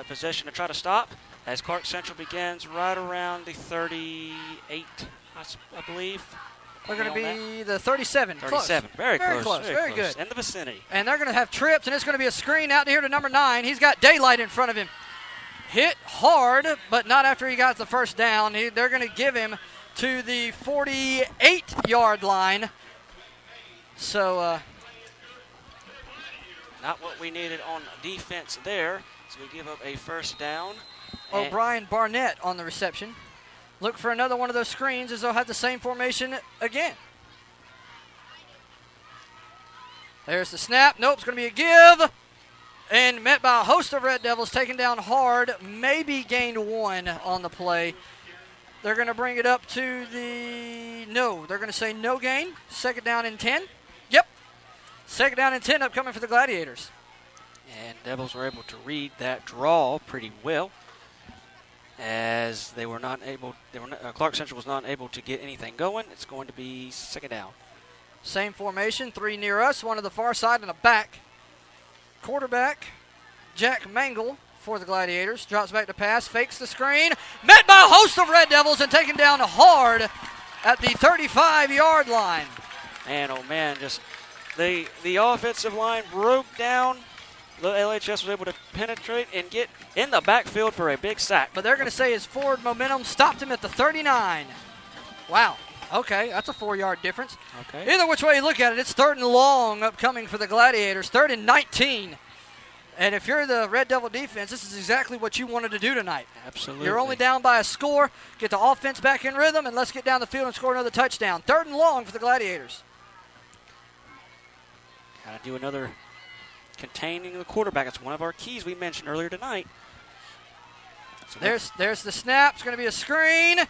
possession to try to stop as Clarke Central begins right around the 38, I believe. They're going to be the 37. 37. Close. Very close. Very close. good. In the vicinity. And they're going to have trips, and it's going to be a screen out here to number 9. He's got daylight in front of him. Hit hard, but not after he got the first down. They're going to give him to the 48-yard line. So, not what we needed on defense there. So we give up a first down. O'Brien Barnett on the reception. Look for another one of those screens as they'll have the same formation again. There's the snap. Nope, it's going to be a give. And met by a host of Red Devils, taken down hard. Maybe gained 1 on the play. They're going to bring it up to they're going to say no gain. Second down and 10. Yep. Second down and 10 upcoming for the Gladiators. And Devils were able to read that draw pretty well, as they were not able. Clarke Central was not able to get anything going. It's going to be second down. Same formation, 3 near us, 1 to the far side and a back. Quarterback Jack Mangle for the Gladiators drops back to pass, fakes the screen, met by a host of Red Devils and taken down hard at the 35-yard line. Man, oh man, just the offensive line broke down. The LHS was able to penetrate and get in the backfield for a big sack. But they're going to say his forward momentum stopped him at the 39. Wow. Okay, that's a 4-yard difference. Okay. Either which way you look at it, it's third and long upcoming for the Gladiators. 3rd and 19. And if you're the Red Devil defense, this is exactly what you wanted to do tonight. Absolutely. You're only down by a score. Get the offense back in rhythm, and let's get down the field and score another touchdown. 3rd and long for the Gladiators. Got to do another containing the quarterback. It's one of our keys we mentioned earlier tonight. So there's the snap. It's going to be a screen.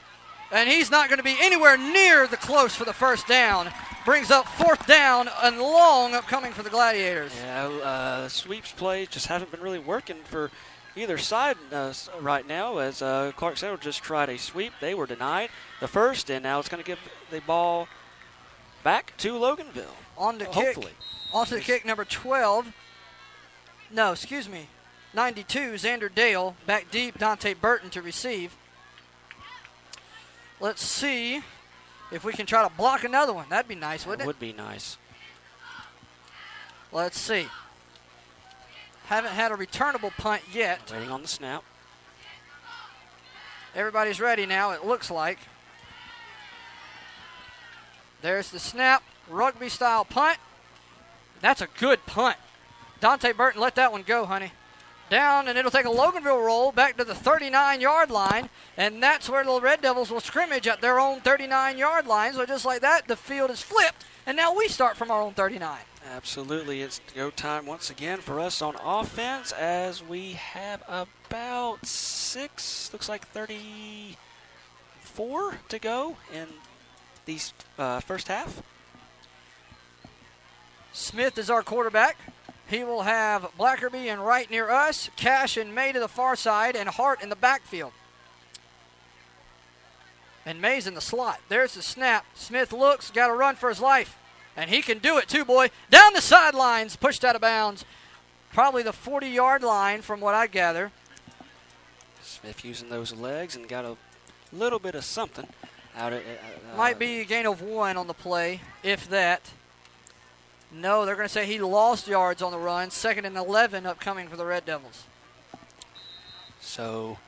And he's not going to be anywhere near the close for the first down. Brings up 4th down and long upcoming for the Gladiators. Yeah, sweeps plays just haven't been really working for either side right now, as Clarke Central just tried a sweep. They were denied the first, and now it's going to give the ball back to Loganville. On the kick. Hopefully. Onto the kick, number 12. 92, Xander Dale. Back deep, Dante Burton to receive. Let's see if we can try to block another one. That'd be nice, wouldn't it? Would be nice. Let's see. Haven't had a returnable punt yet. Waiting on the snap. Everybody's ready now, it looks like. There's the snap, rugby-style punt. That's a good punt. Dante Burton let that one go, honey. Down, and it'll take a Loganville roll back to the 39-yard line, and that's where the Red Devils will scrimmage at their own 39-yard line. So just like that, the field is flipped, and now we start from our own 39. Absolutely. It's go time once again for us on offense as we have about 34 to go in the first half. Smith is our quarterback. He will have Blackerby and Wright near us, Cash and May to the far side, and Hart in the backfield. And May's in the slot. There's the snap. Smith looks, got to run for his life. And he can do it too, boy. Down the sidelines, pushed out of bounds. Probably the 40-yard line from what I gather. Smith using those legs and got a little bit of something out of it. Might be a gain of 1 on the play, if that. No, they're going to say he lost yards on the run. 2nd and 11 upcoming for the Red Devils. So,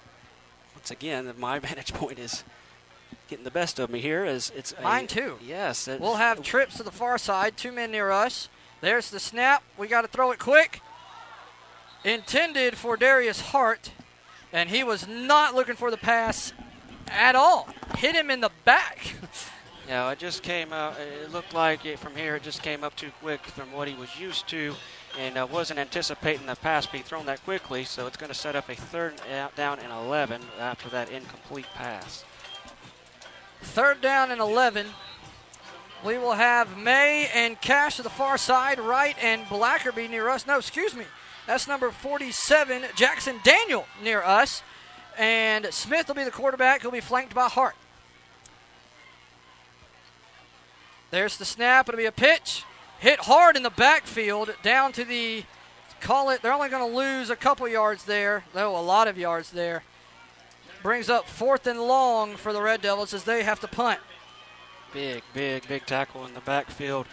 once again, my vantage point is getting the best of me here. Mine too. Yes. We'll have trips to the far side. 2 men near us. There's the snap. We got to throw it quick. Intended for Darius Hart, and he was not looking for the pass at all. Hit him in the back. Yeah, it just came out. It looked like from here it just came up too quick from what he was used to, and wasn't anticipating the pass being thrown that quickly. So it's going to set up a 3rd down and 11 after that incomplete pass. 3rd down and 11. We will have May and Cash to the far side, Wright and Blackerby near us. No, excuse me. That's number 47, Jackson Daniel near us. And Smith will be the quarterback. He'll be flanked by Hart. There's the snap. It'll be a pitch. Hit hard in the backfield down to the, they're only going to lose a couple yards there, though a lot of yards there. Brings up 4th and long for the Red Devils as they have to punt. Big tackle in the backfield.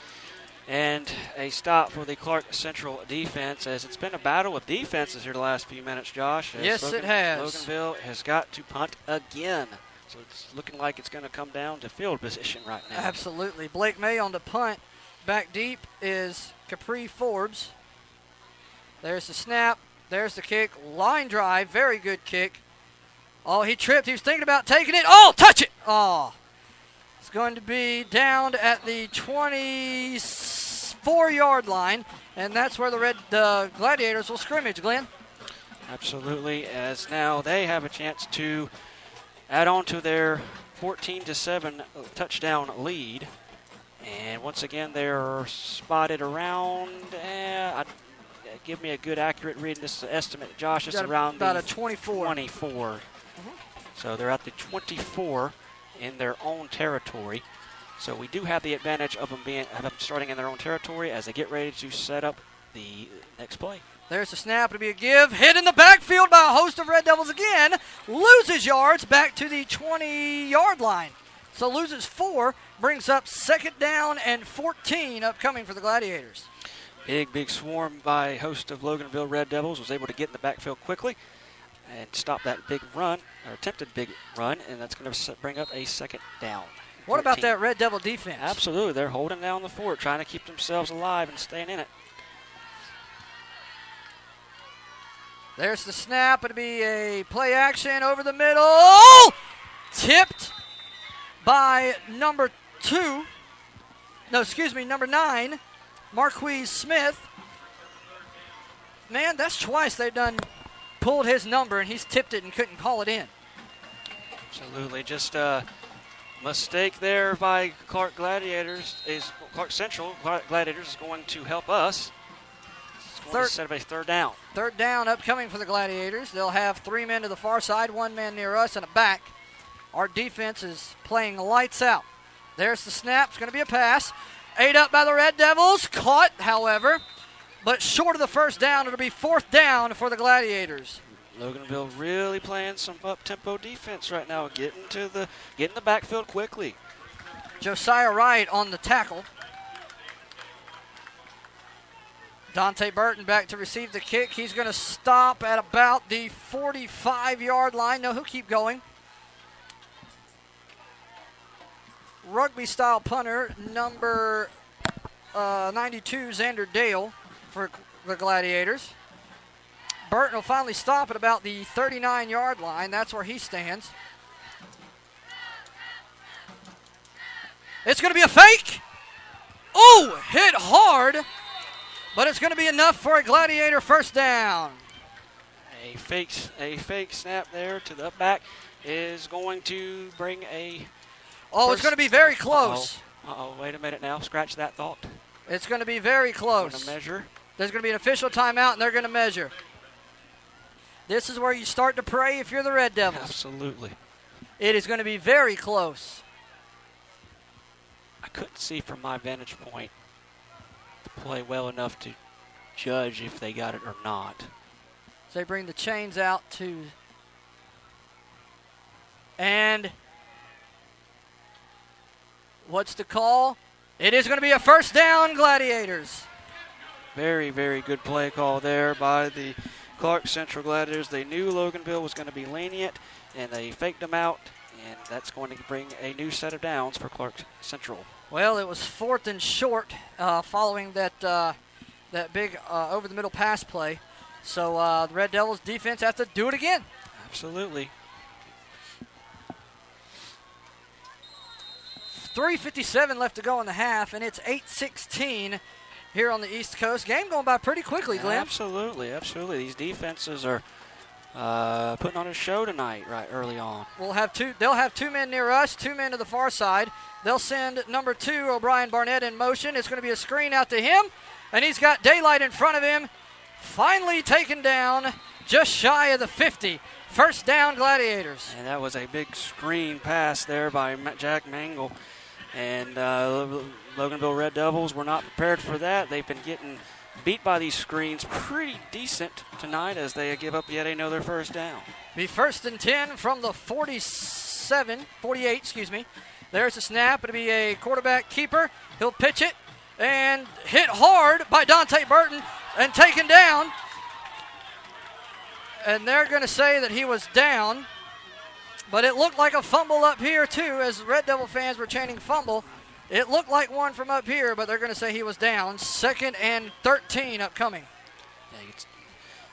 And a stop for the Clarke Central defense, as it's been a battle with defenses here the last few minutes, Josh. Yes, it has. Loganville has got to punt again. So it's looking like it's going to come down to field position right now. Absolutely. Blake May on the punt. Back deep is Capri Forbes. There's the snap. There's the kick. Line drive. Very good kick. Oh, he tripped. He was thinking about taking it. Oh, touch it. Oh. It's going to be down at the 24-yard line, and that's where the Gladiators will scrimmage, Glenn. Absolutely, as now they have a chance to add on to their 14-7 touchdown lead. And once again, they're spotted around. Give me a good, accurate reading. This is an estimate, Josh. It's around about a 24. 24. So they're at the 24 in their own territory. So we do have the advantage of them starting in their own territory as they get ready to set up the next play. There's the snap. It'll be a give. Hit in the backfield by a host of Red Devils again. Loses yards back to the 20-yard line. So loses 4. Brings up 2nd down and 14 upcoming for the Gladiators. Big swarm by a host of Loganville Red Devils. Was able to get in the backfield quickly and stop that big run, or attempted big run, and that's going to bring up a 2nd down. What about that Red Devil defense? Absolutely. They're holding down the fort, trying to keep themselves alive and staying in it. There's the snap. It'll be a play action over the middle. Tipped by number 9, Marquise Smith. Man, that's twice they've pulled his number, and he's tipped it and couldn't call it in. Absolutely. Just a mistake there by Clarke Central Gladiators is going to help us. It's going to set up a 3rd down. 3rd down upcoming for the Gladiators. They'll have 3 men to the far side, 1 man near us, and a back. Our defense is playing lights out. There's the snap. It's going to be a pass. 8 up by the Red Devils. Caught, however, but short of the 1st down. It'll be 4th down for the Gladiators. Loganville really playing some up-tempo defense right now, getting the backfield quickly. Josiah Wright on the tackle. Dante Burton back to receive the kick. He's going to stop at about the 45-yard line. No, he'll keep going. Rugby-style punter, number 92, Xander Dale for the Gladiators. Burton will finally stop at about the 39-yard line. That's where he stands. It's going to be a fake. Oh, hit hard, but it's going to be enough for a Gladiator first down. A fake snap there to the back is going to bring a... Oh, it's going to be very close. Uh-oh, wait a minute now. Scratch that thought. It's going to be very close. Going to measure. There's going to be an official timeout, and they're going to measure. This is where you start to pray if you're the Red Devils. Absolutely. It is going to be very close. I couldn't see from my vantage point the play well enough to judge if they got it or not. So they bring the chains out to... And... What's the call? It is going to be a first down, Gladiators. Very, very good play call there by the Clarke Central Gladiators. They knew Loganville was going to be lenient, and they faked them out, and that's going to bring a new set of downs for Clarke Central. Well, it was 4th and short following that big over-the-middle pass play. So the Red Devils defense has to do it again. Absolutely. 3:57 left to go in the half, and it's 8-16 here on the East Coast. Game going by pretty quickly, Glenn. Absolutely. These defenses are putting on a show tonight, right early on. They'll have two men near us, 2 men to the far side. They'll send number 2, O'Brien Barnett, in motion. It's going to be a screen out to him, and he's got daylight in front of him. Finally taken down just shy of the 50. First down, Gladiators. And that was a big screen pass there by Jack Mangle. And Loganville Red Devils were not prepared for that. They've been getting beat by these screens pretty decent tonight as they give up yet another first down. Be 1st and 10 from the 48. There's the snap. It'll be a quarterback keeper. He'll pitch it and hit hard by Dante Burton and taken down. And they're going to say that he was down. But it looked like a fumble up here, too, as Red Devil fans were chanting fumble. It looked like one from up here, but they're going to say he was down. 2nd and 13 upcoming.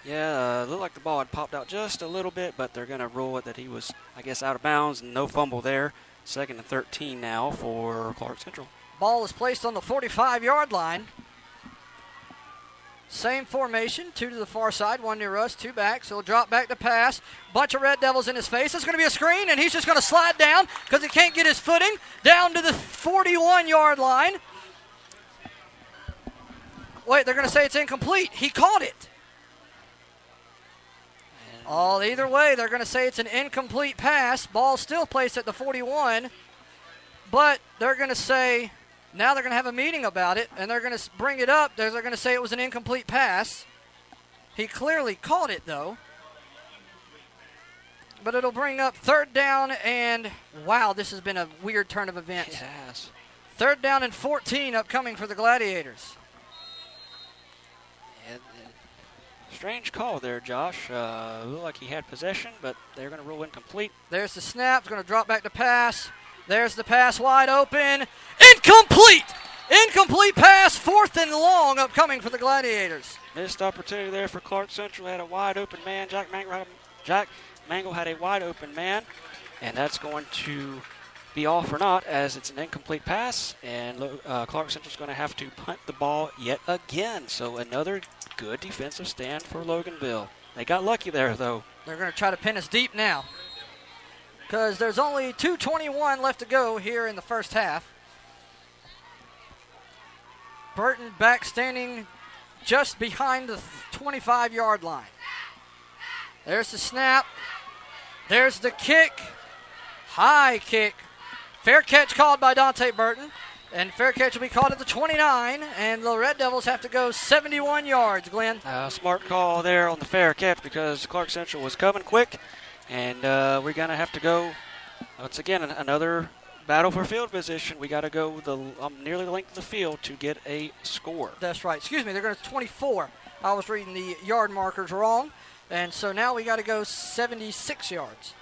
Yeah, it looked like the ball had popped out just a little bit, but they're going to rule it that he was, I guess, out of bounds and no fumble there. 2nd and 13 now for Clarke Central. Ball is placed on the 45-yard line. Same formation, 2 to the far side, 1 near us, 2 back. So he'll drop back to pass. Bunch of Red Devils in his face. It's going to be a screen, and he's just going to slide down because he can't get his footing down to the 41-yard line. Wait, they're going to say it's incomplete. He caught it. Either way, they're going to say it's an incomplete pass. Ball still placed at the 41. But they're going to say... Now they're going to have a meeting about it, and they're going to bring it up. They're going to say it was an incomplete pass. He clearly caught it, though. But it'll bring up 3rd down, and wow, this has been a weird turn of events. It has. 3rd down and 14 upcoming for the Gladiators. Strange call there, Josh. Looked like he had possession, but they're going to rule incomplete. There's the snap. It's going to drop back to pass. There's the pass wide open. Incomplete! Incomplete pass, 4th and long upcoming for the Gladiators. Missed opportunity there for Clarke Central. Had a wide open man. Jack Mangle had a wide open man. And that's going to be all for naught as it's an incomplete pass. And Clarke Central's going to have to punt the ball yet again. So another good defensive stand for Loganville. They got lucky there, though. They're going to try to pin us deep now, because there's only 2:21 left to go here in the first half. Burton back standing just behind the 25-yard line. There's the snap. There's the kick. High kick. Fair catch called by Dante Burton. And fair catch will be called at the 29. And the Red Devils have to go 71 yards, Glenn. Smart call there on the fair catch because Clarke Central was coming quick. And we're going to have to go, once again, another battle for field position. We got to go nearly the length of the field to get a score. That's right. Excuse me, they're going to 24. I was reading the yard markers wrong. And so now we got to go 76 yards.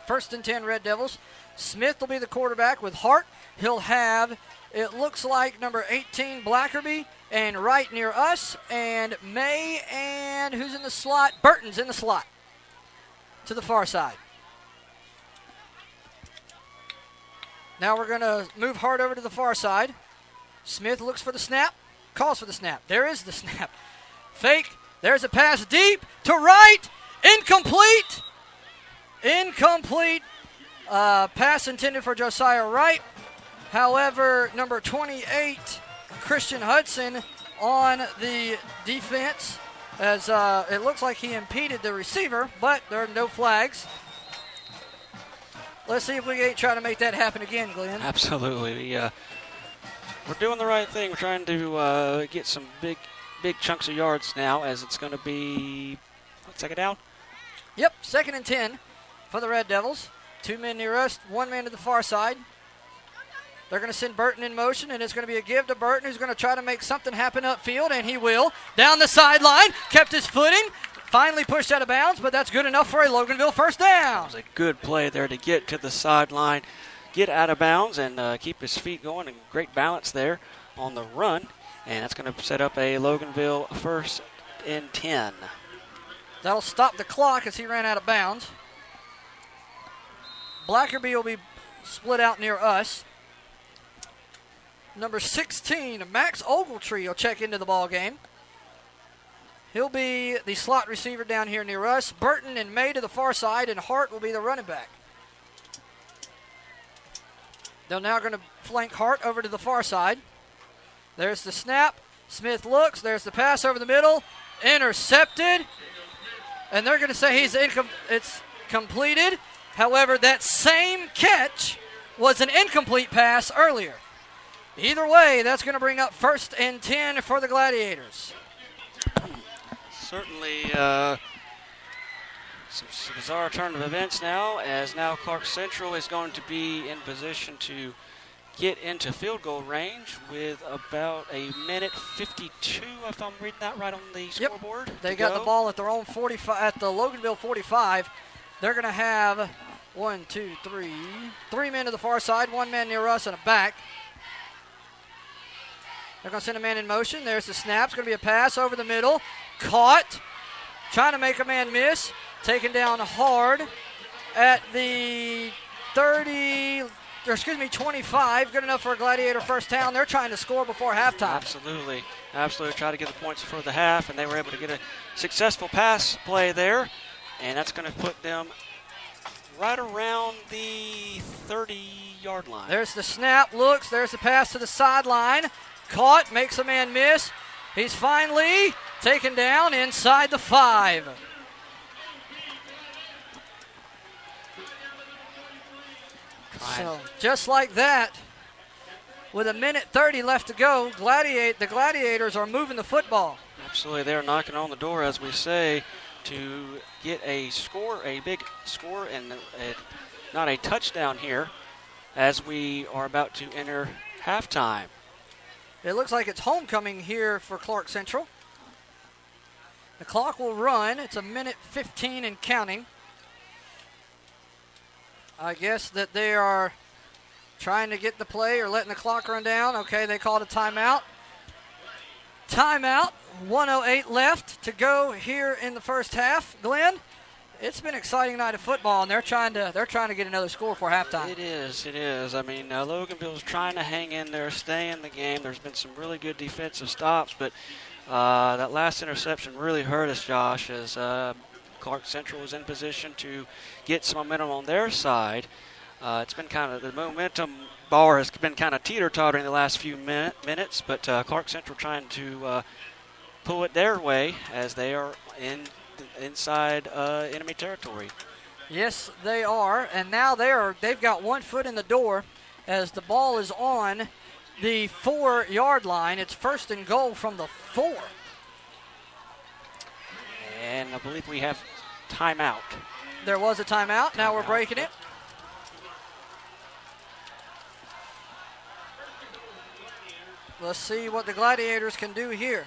1st and 10 Red Devils. Smith will be the quarterback with Hart. He'll have, it looks like, number 18, Blackerby, and right near us, and May, and who's in the slot? Burton's in the slot to the far side. Now we're going to move Hart over to the far side. Smith looks for the snap, calls for the snap. There is the snap. Fake. There's a pass deep to right. Incomplete. Incomplete. Pass intended for Josiah Wright. However, number 28, Christian Hudson, on the defense, as it looks like he impeded the receiver, but there are no flags. Let's see if we ain't trying to make that happen again, Glenn. Absolutely. We're doing the right thing. We're trying to get some big chunks of yards now, as it's going to be, second down? Yep, 2nd and 10 for the Red Devils. 2 men near us, 1 man to the far side. They're going to send Burton in motion, and it's going to be a give to Burton, who's going to try to make something happen upfield, and he will. Down the sideline, kept his footing, finally pushed out of bounds, but that's good enough for a Loganville first down. It was a good play there to get to the sideline, get out of bounds, and keep his feet going, and great balance there on the run. And that's going to set up a Loganville 1st and 10. That'll stop the clock as he ran out of bounds. Blackerby will be split out near us. Number 16, Max Ogletree will check into the ball game. He'll be the slot receiver down here near us. Burton and May to the far side, and Hart will be the running back. They're now going to flank Hart over to the far side. There's the snap. Smith looks. There's the pass over the middle. Intercepted. And they're going to say it's completed. However, that same catch was an incomplete pass earlier. Either way, that's going to bring up 1st and 10 for the Gladiators. Certainly some bizarre turn of events now, as now Clarke Central is going to be in position to get into field goal range with about a minute 52, if I'm reading that right on the scoreboard. They got the ball at their own 45, at the Loganville 45. They're going to have 3 men to the far side, 1 man near us, and a back. They're going to send a man in motion. There's the snap. It's going to be a pass over the middle. Caught. Trying to make a man miss. Taken down hard at the 25. Good enough for a Gladiator first down. They're trying to score before halftime. Absolutely. Try to get the points before the half, and they were able to get a successful pass play there. And that's going to put them right around the 30-yard line. There's the snap. Looks. There's the pass to the sideline. Caught. Makes a man miss. He's finally taken down inside the 5. So just like that, with a minute 30 left to go, the Gladiators are moving the football. Absolutely. They're knocking on the door, as we say, to get a score, a big score, and not a touchdown here, as we are about to enter halftime. It looks like it's homecoming here for Clarke Central. The clock will run. It's a minute 15 and counting. I guess that they are trying to get the play or letting the clock run down. Okay, they called a timeout. Timeout. 1:08 left to go here in the first half. Glenn, it's been an exciting night of football, and they're trying to get another score for halftime. It is. I mean, Loganville's trying to hang in there, stay in the game. There's been some really good defensive stops, but that last interception really hurt us, Josh, as Clarke Central was in position to get some momentum on their side. It's been kind of the momentum bar has been kind of teeter-tottering the last few minutes, but Clarke Central trying to pull it their way as they are inside enemy territory. Yes, they are, and now they've got 1 foot in the door as the ball is on the 4-yard line. It's 1st and goal from the 4. And I believe we have timeout. There was a timeout. Now we're breaking it. Let's see what the Gladiators can do here.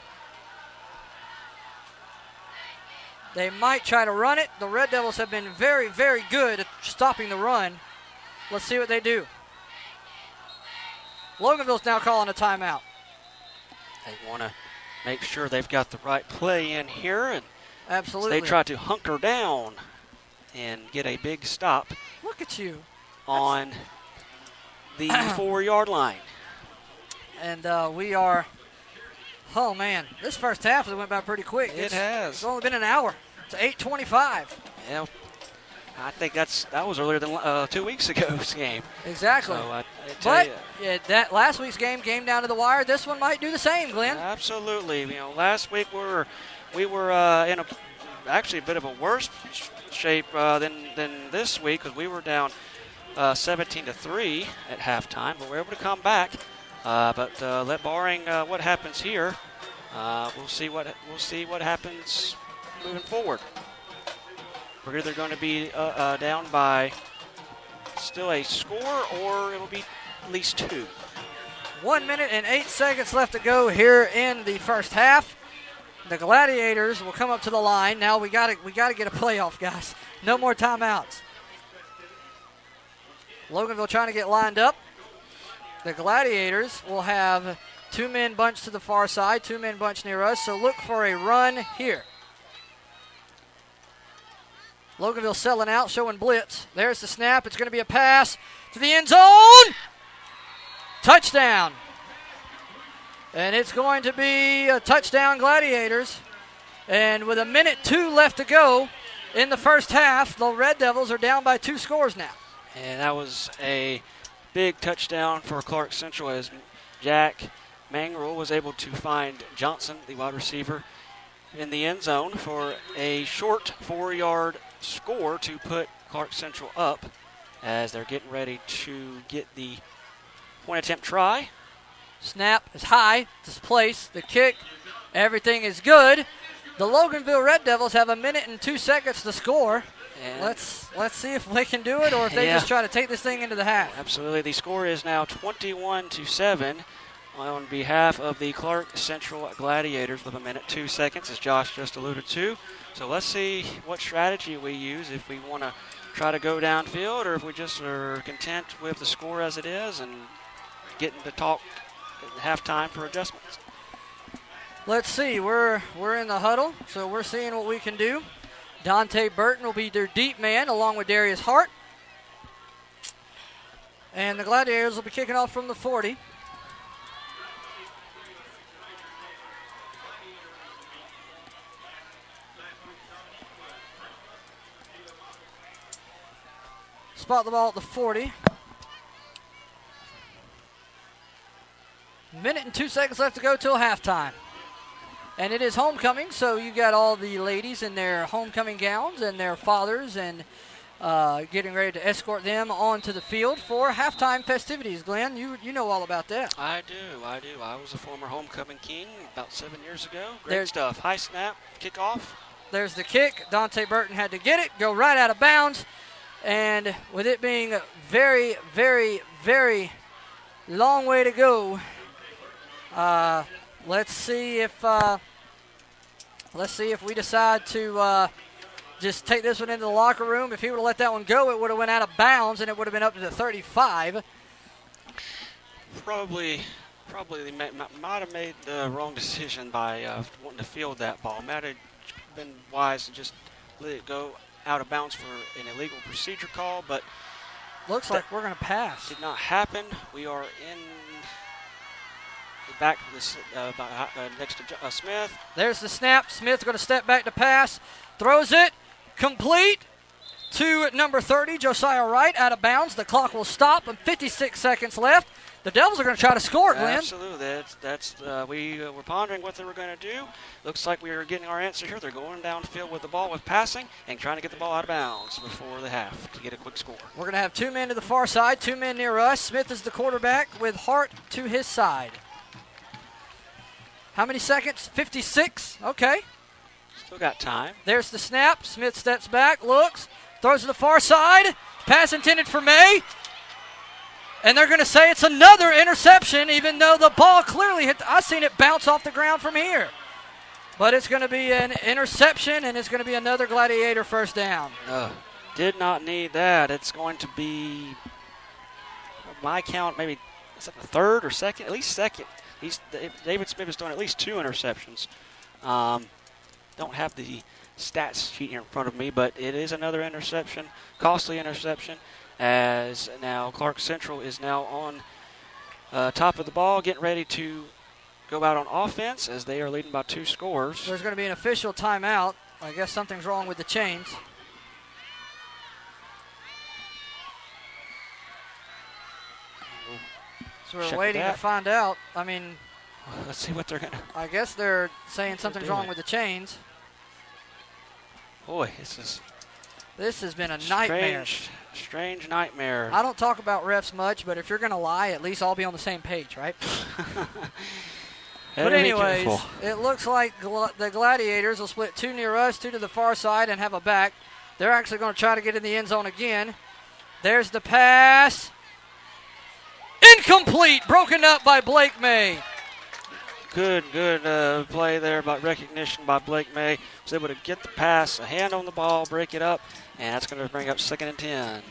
They might try to run it. The Red Devils have been very, very good at stopping the run. Let's see what they do. Loganville's now calling a timeout. They want to make sure they've got the right play in here. And absolutely. They try to hunker down and get a big stop. Look at you. On the 4-yard line. And we are, oh man, this first half has went by pretty quick. It has. It's only been an hour. It's 8:25. Yeah, I think that was earlier than 2 weeks ago's game. Exactly. So that last week's game came down to the wire. This one might do the same, Glenn. Absolutely. Last week we were in actually a bit of a worse shape than this week because we were down 17-3 at halftime, but we're able to come back. But barring what happens here, we'll see what happens moving forward. We're either going to be down by still a score, or it'll be at least 2. 1 minute and 8 seconds left to go here in the first half. The Gladiators will come up to the line. Now we gotta get a playoff, guys. No more timeouts. Loganville trying to get lined up. The Gladiators will have 2 men bunched to the far side, 2 men bunched near us, so look for a run here. Loganville selling out, showing blitz. There's the snap. It's going to be a pass to the end zone. Touchdown. And it's going to be a touchdown, Gladiators. And with 1:02 left to go in the first half, the Red Devils are down by 2 scores now. And that was a big touchdown for Clarke Central as Jack Mangrel was able to find Johnson, the wide receiver, in the end zone for a short 4-yard score to put Clarke Central up as they're getting ready to get the point attempt try. Snap is high, displaced, the kick, everything is good. The Loganville Red Devils have 1:02 to score. And let's see if they can do it or if they just try to take this thing into the half. Absolutely. The score is now 21-7 on behalf of the Clarke Central Gladiators with 1:02, as Josh just alluded to. So let's see what strategy we use, if we want to try to go downfield or if we just are content with the score as it is and getting to talk at halftime for adjustments. Let's see. We're in the huddle, so we're seeing what we can do. Dante Burton will be their deep man along with Darius Hart. And the Gladiators will be kicking off from the 40. Spot the ball at the 40. 1:02 left to go till halftime. And it is homecoming, so you got all the ladies in their homecoming gowns and their fathers and getting ready to escort them onto the field for halftime festivities. Glenn, you know all about that. I do. I was a former homecoming king about 7 years ago. Great stuff. High snap, kickoff. There's the kick. Dante Burton had to get it, go right out of bounds. And with it being a very, very, very long way to go, let's see if we decide to just take this one into the locker room. If he would have let that one go, it would have went out of bounds, and it would have been up to the 35. Probably they might have made the wrong decision by wanting to field that ball. Might have been wise to just let it go out of bounds for an illegal procedure call, but looks like we're going to pass. Did not happen. We are in back to this, next to Smith. There's the snap. Smith's going to step back to pass. Throws it. Complete to number 30, Josiah Wright, out of bounds. The clock will stop, and 56 seconds left. The Devils are going to try to score, Glenn. Absolutely. We were pondering what they were going to do. Looks like we are getting our answer here. They're going downfield with the ball with passing and trying to get the ball out of bounds before the half to get a quick score. We're going to have 2 men to the far side, 2 men near us. Smith is the quarterback with Hart to his side. How many seconds? 56. Okay. Still got time. There's the snap. Smith steps back, looks, throws to the far side. Pass intended for May. And they're going to say it's another interception, even though the ball clearly hit. I seen it bounce off the ground from here. But it's going to be an interception, and it's going to be another Gladiator first down. Did not need that. It's going to be, my count, maybe is it the third or second? At least second. David Smith is doing at least 2 interceptions. Don't have the stats sheet here in front of me, but it is another interception, costly interception, as now Clarke Central is now on top of the ball, getting ready to go out on offense as they are leading by 2 scores. There's going to be an official timeout. I guess something's wrong with the chains. So we're waiting to find out. I mean, let's see what they're going to. I guess they're saying something's wrong with the chains. Boy, this has been a nightmare. Strange nightmare. I don't talk about refs much, but if you're going to lie, at least I'll be on the same page, right? But anyways, it looks like the Gladiators will split 2 near us, 2 to the far side, and have a back. They're actually going to try to get in the end zone again. There's the pass. Incomplete, broken up by Blake May. Good play there by recognition by Blake May. Was able to get the pass, a hand on the ball, break it up, and that's going to bring up 2nd and 10.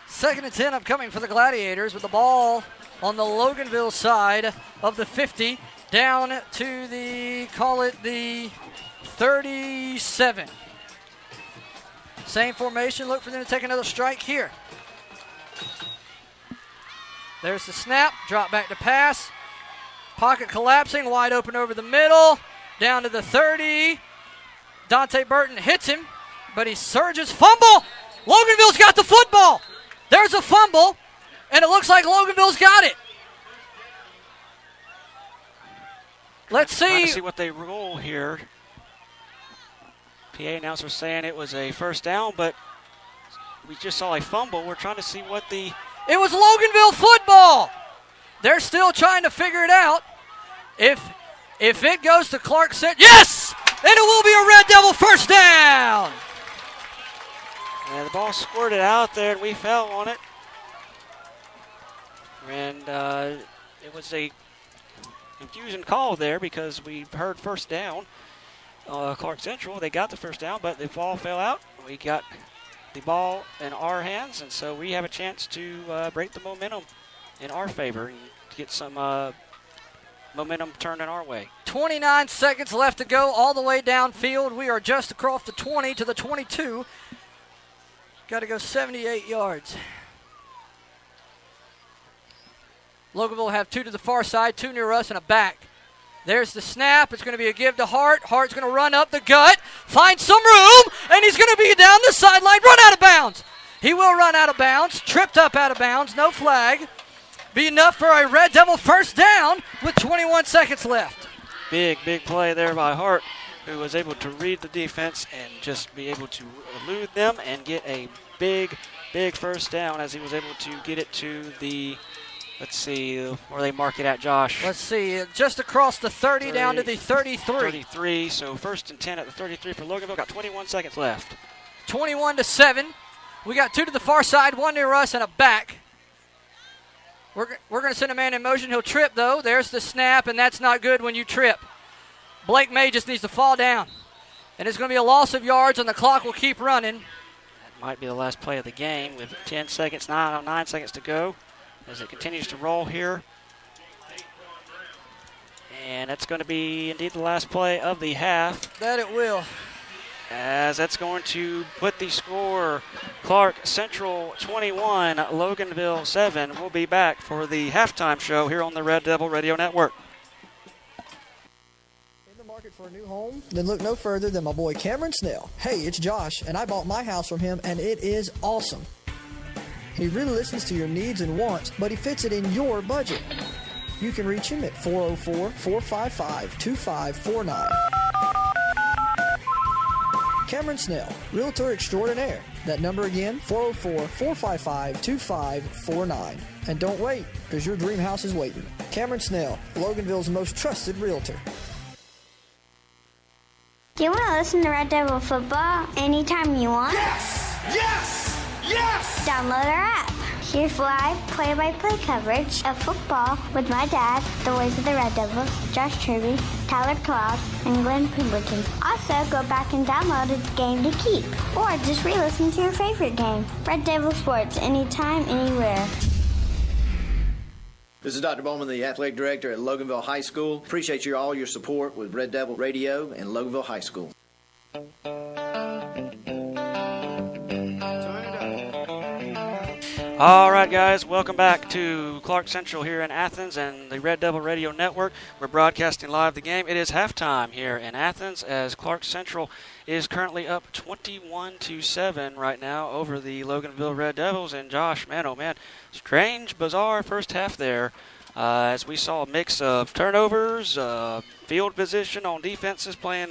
2nd and 10 upcoming for the Gladiators with the ball on the Loganville side of the 50, down to the 37. Same formation, look for them to take another strike here. There's the snap, drop back to pass. Pocket collapsing, wide open over the middle, down to the 30. Dante Burton hits him, but he surges, fumble. Loganville's got the football. There's a fumble, and it looks like Loganville's got it. Let's see. Trying to see what they roll here. PA announcer saying it was a first down, but we just saw a fumble. We're trying to see what the... It was Loganville football. They're still trying to figure it out. If it goes to Clarke Central, yes! And it will be a Red Devil first down. And the ball squirted out there, and we fell on it. And it was a confusing call there because we heard first down. Clarke Central, they got the first down, but the ball fell out. We got the ball in our hands, and so we have a chance to break the momentum in our favor and get some momentum turned in our way. 29 seconds left to go all the way downfield. We are just across the 20 to the 22. Got to go 78 yards. Loganville will have 2 to the far side, 2 near us, and a back. There's the snap. It's going to be a give to Hart. Hart's going to run up the gut, find some room, and he's going to be down the sideline, run out of bounds. He will run out of bounds, tripped up out of bounds, no flag. Be enough for a Red Devil first down with 21 seconds left. Big play there by Hart, who was able to read the defense and just be able to elude them and get a big first down as he was able to get it to the, let's see, where they mark it at, Josh. Let's see, just across the 30 down to the 33. 33, so 1st and 10 at the 33 for Loganville. Got 21 seconds left. 21-7. We got 2 to the far side, 1 near us, and a back. We're going to send a man in motion. He'll trip, though. There's the snap, and that's not good when you trip. Blake May just needs to fall down. And it's going to be a loss of yards, and the clock will keep running. That might be the last play of the game with 9 seconds to go as it continues to roll here. And that's going to be indeed the last play of the half. That it will. As that's going to put the score, Clarke Central 21, Loganville 7. We'll be back for the halftime show here on the Red Devil Radio Network. In the market for a new home? Then look no further than my boy Cameron Snell. Hey, it's Josh, and I bought my house from him, and it is awesome. He really listens to your needs and wants, but he fits it in your budget. You can reach him at 404-455-2549. Cameron Snell, Realtor Extraordinaire. That number again, 404-455-2549. And don't wait, because your dream house is waiting. Cameron Snell, Loganville's most trusted realtor. Do you want to listen to Red Devil football anytime you want? Yes! Yes! Yes! Download our app. Here's live play-by-play coverage of football with my dad, the voice of the Red Devils, Josh Truby, Tyler Cloud, and Glenn Pemberton. Also, go back and download the Game to Keep, or just re-listen to your favorite game. Red Devil Sports, anytime, anywhere. This is Dr. Bowman, the athletic director at Loganville High School. Appreciate all your support with Red Devil Radio and Loganville High School. All right, guys, welcome back to Clarke Central here in Athens and the Red Devil Radio Network. We're broadcasting live the game. It is halftime here in Athens as Clarke Central is currently up 21-7 right now over the Loganville Red Devils. And Josh, man, oh man, strange, bizarre first half there as we saw a mix of turnovers, field position on defenses playing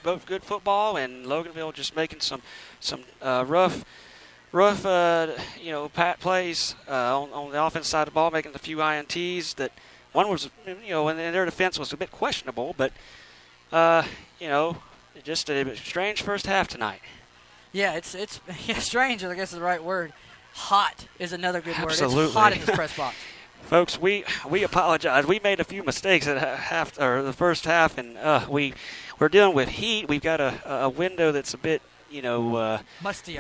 both good football, and Loganville just making some rough pat plays on the offense side of the ball, making a few INTs. That one was, and their defense was a bit questionable, but just a strange first half tonight. Yeah, it's strange, I guess is the right word. Hot is another good word. Absolutely. It's hot in this press box. Folks, we apologize. We made a few mistakes at the first half, and we're dealing with heat. We've got a window that's a bit musty,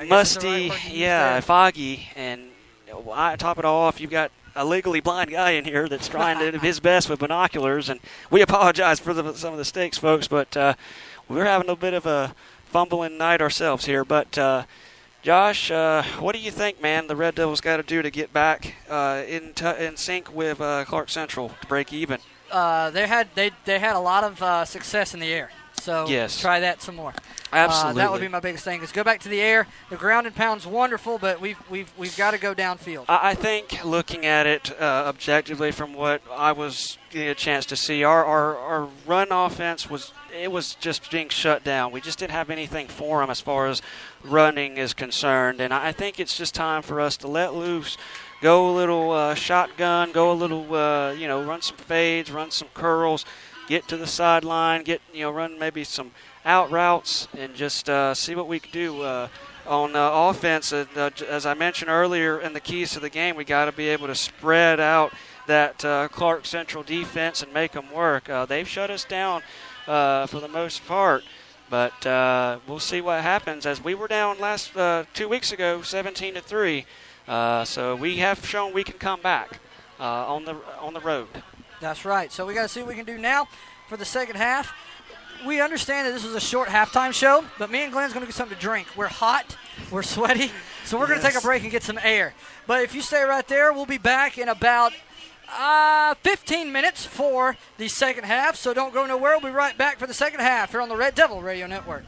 foggy, and I top it all off. You've got a legally blind guy in here that's trying to do his best with binoculars, and we apologize for some of the mistakes, folks, but we're having a bit of a fumbling night ourselves here. But Josh, what do you think, man, the Red Devils got to do to get back in sync with Clarke Central to break even? They had a lot of success in the air. So yes. Try that some more. Absolutely. That would be my biggest thing. Is go back to the air. The ground and pound's wonderful, but we've got to go downfield. I think looking at it objectively from what I was getting a chance to see, our run offense was just being shut down. We just didn't have anything for them as far as running is concerned, and I think it's just time for us to let loose. Go a little shotgun. Go a little run some fades, run some curls. Get to the sideline, run maybe some out routes, and just see what we can do on offense. As I mentioned earlier in the keys to the game, we got to be able to spread out that Clarke Central defense and make them work. They've shut us down for the most part, but we'll see what happens. As we were down 2 weeks ago, 17-3, so we have shown we can come back on the road. That's right. So we got to see what we can do now for the second half. We understand that this is a short halftime show, but me and Glenn's going to get something to drink. We're hot. We're sweaty. So we're going to take a break and get some air. But if you stay right there, we'll be back in about 15 minutes for the second half. So don't go nowhere. We'll be right back for the second half here on the Red Devil Radio Network.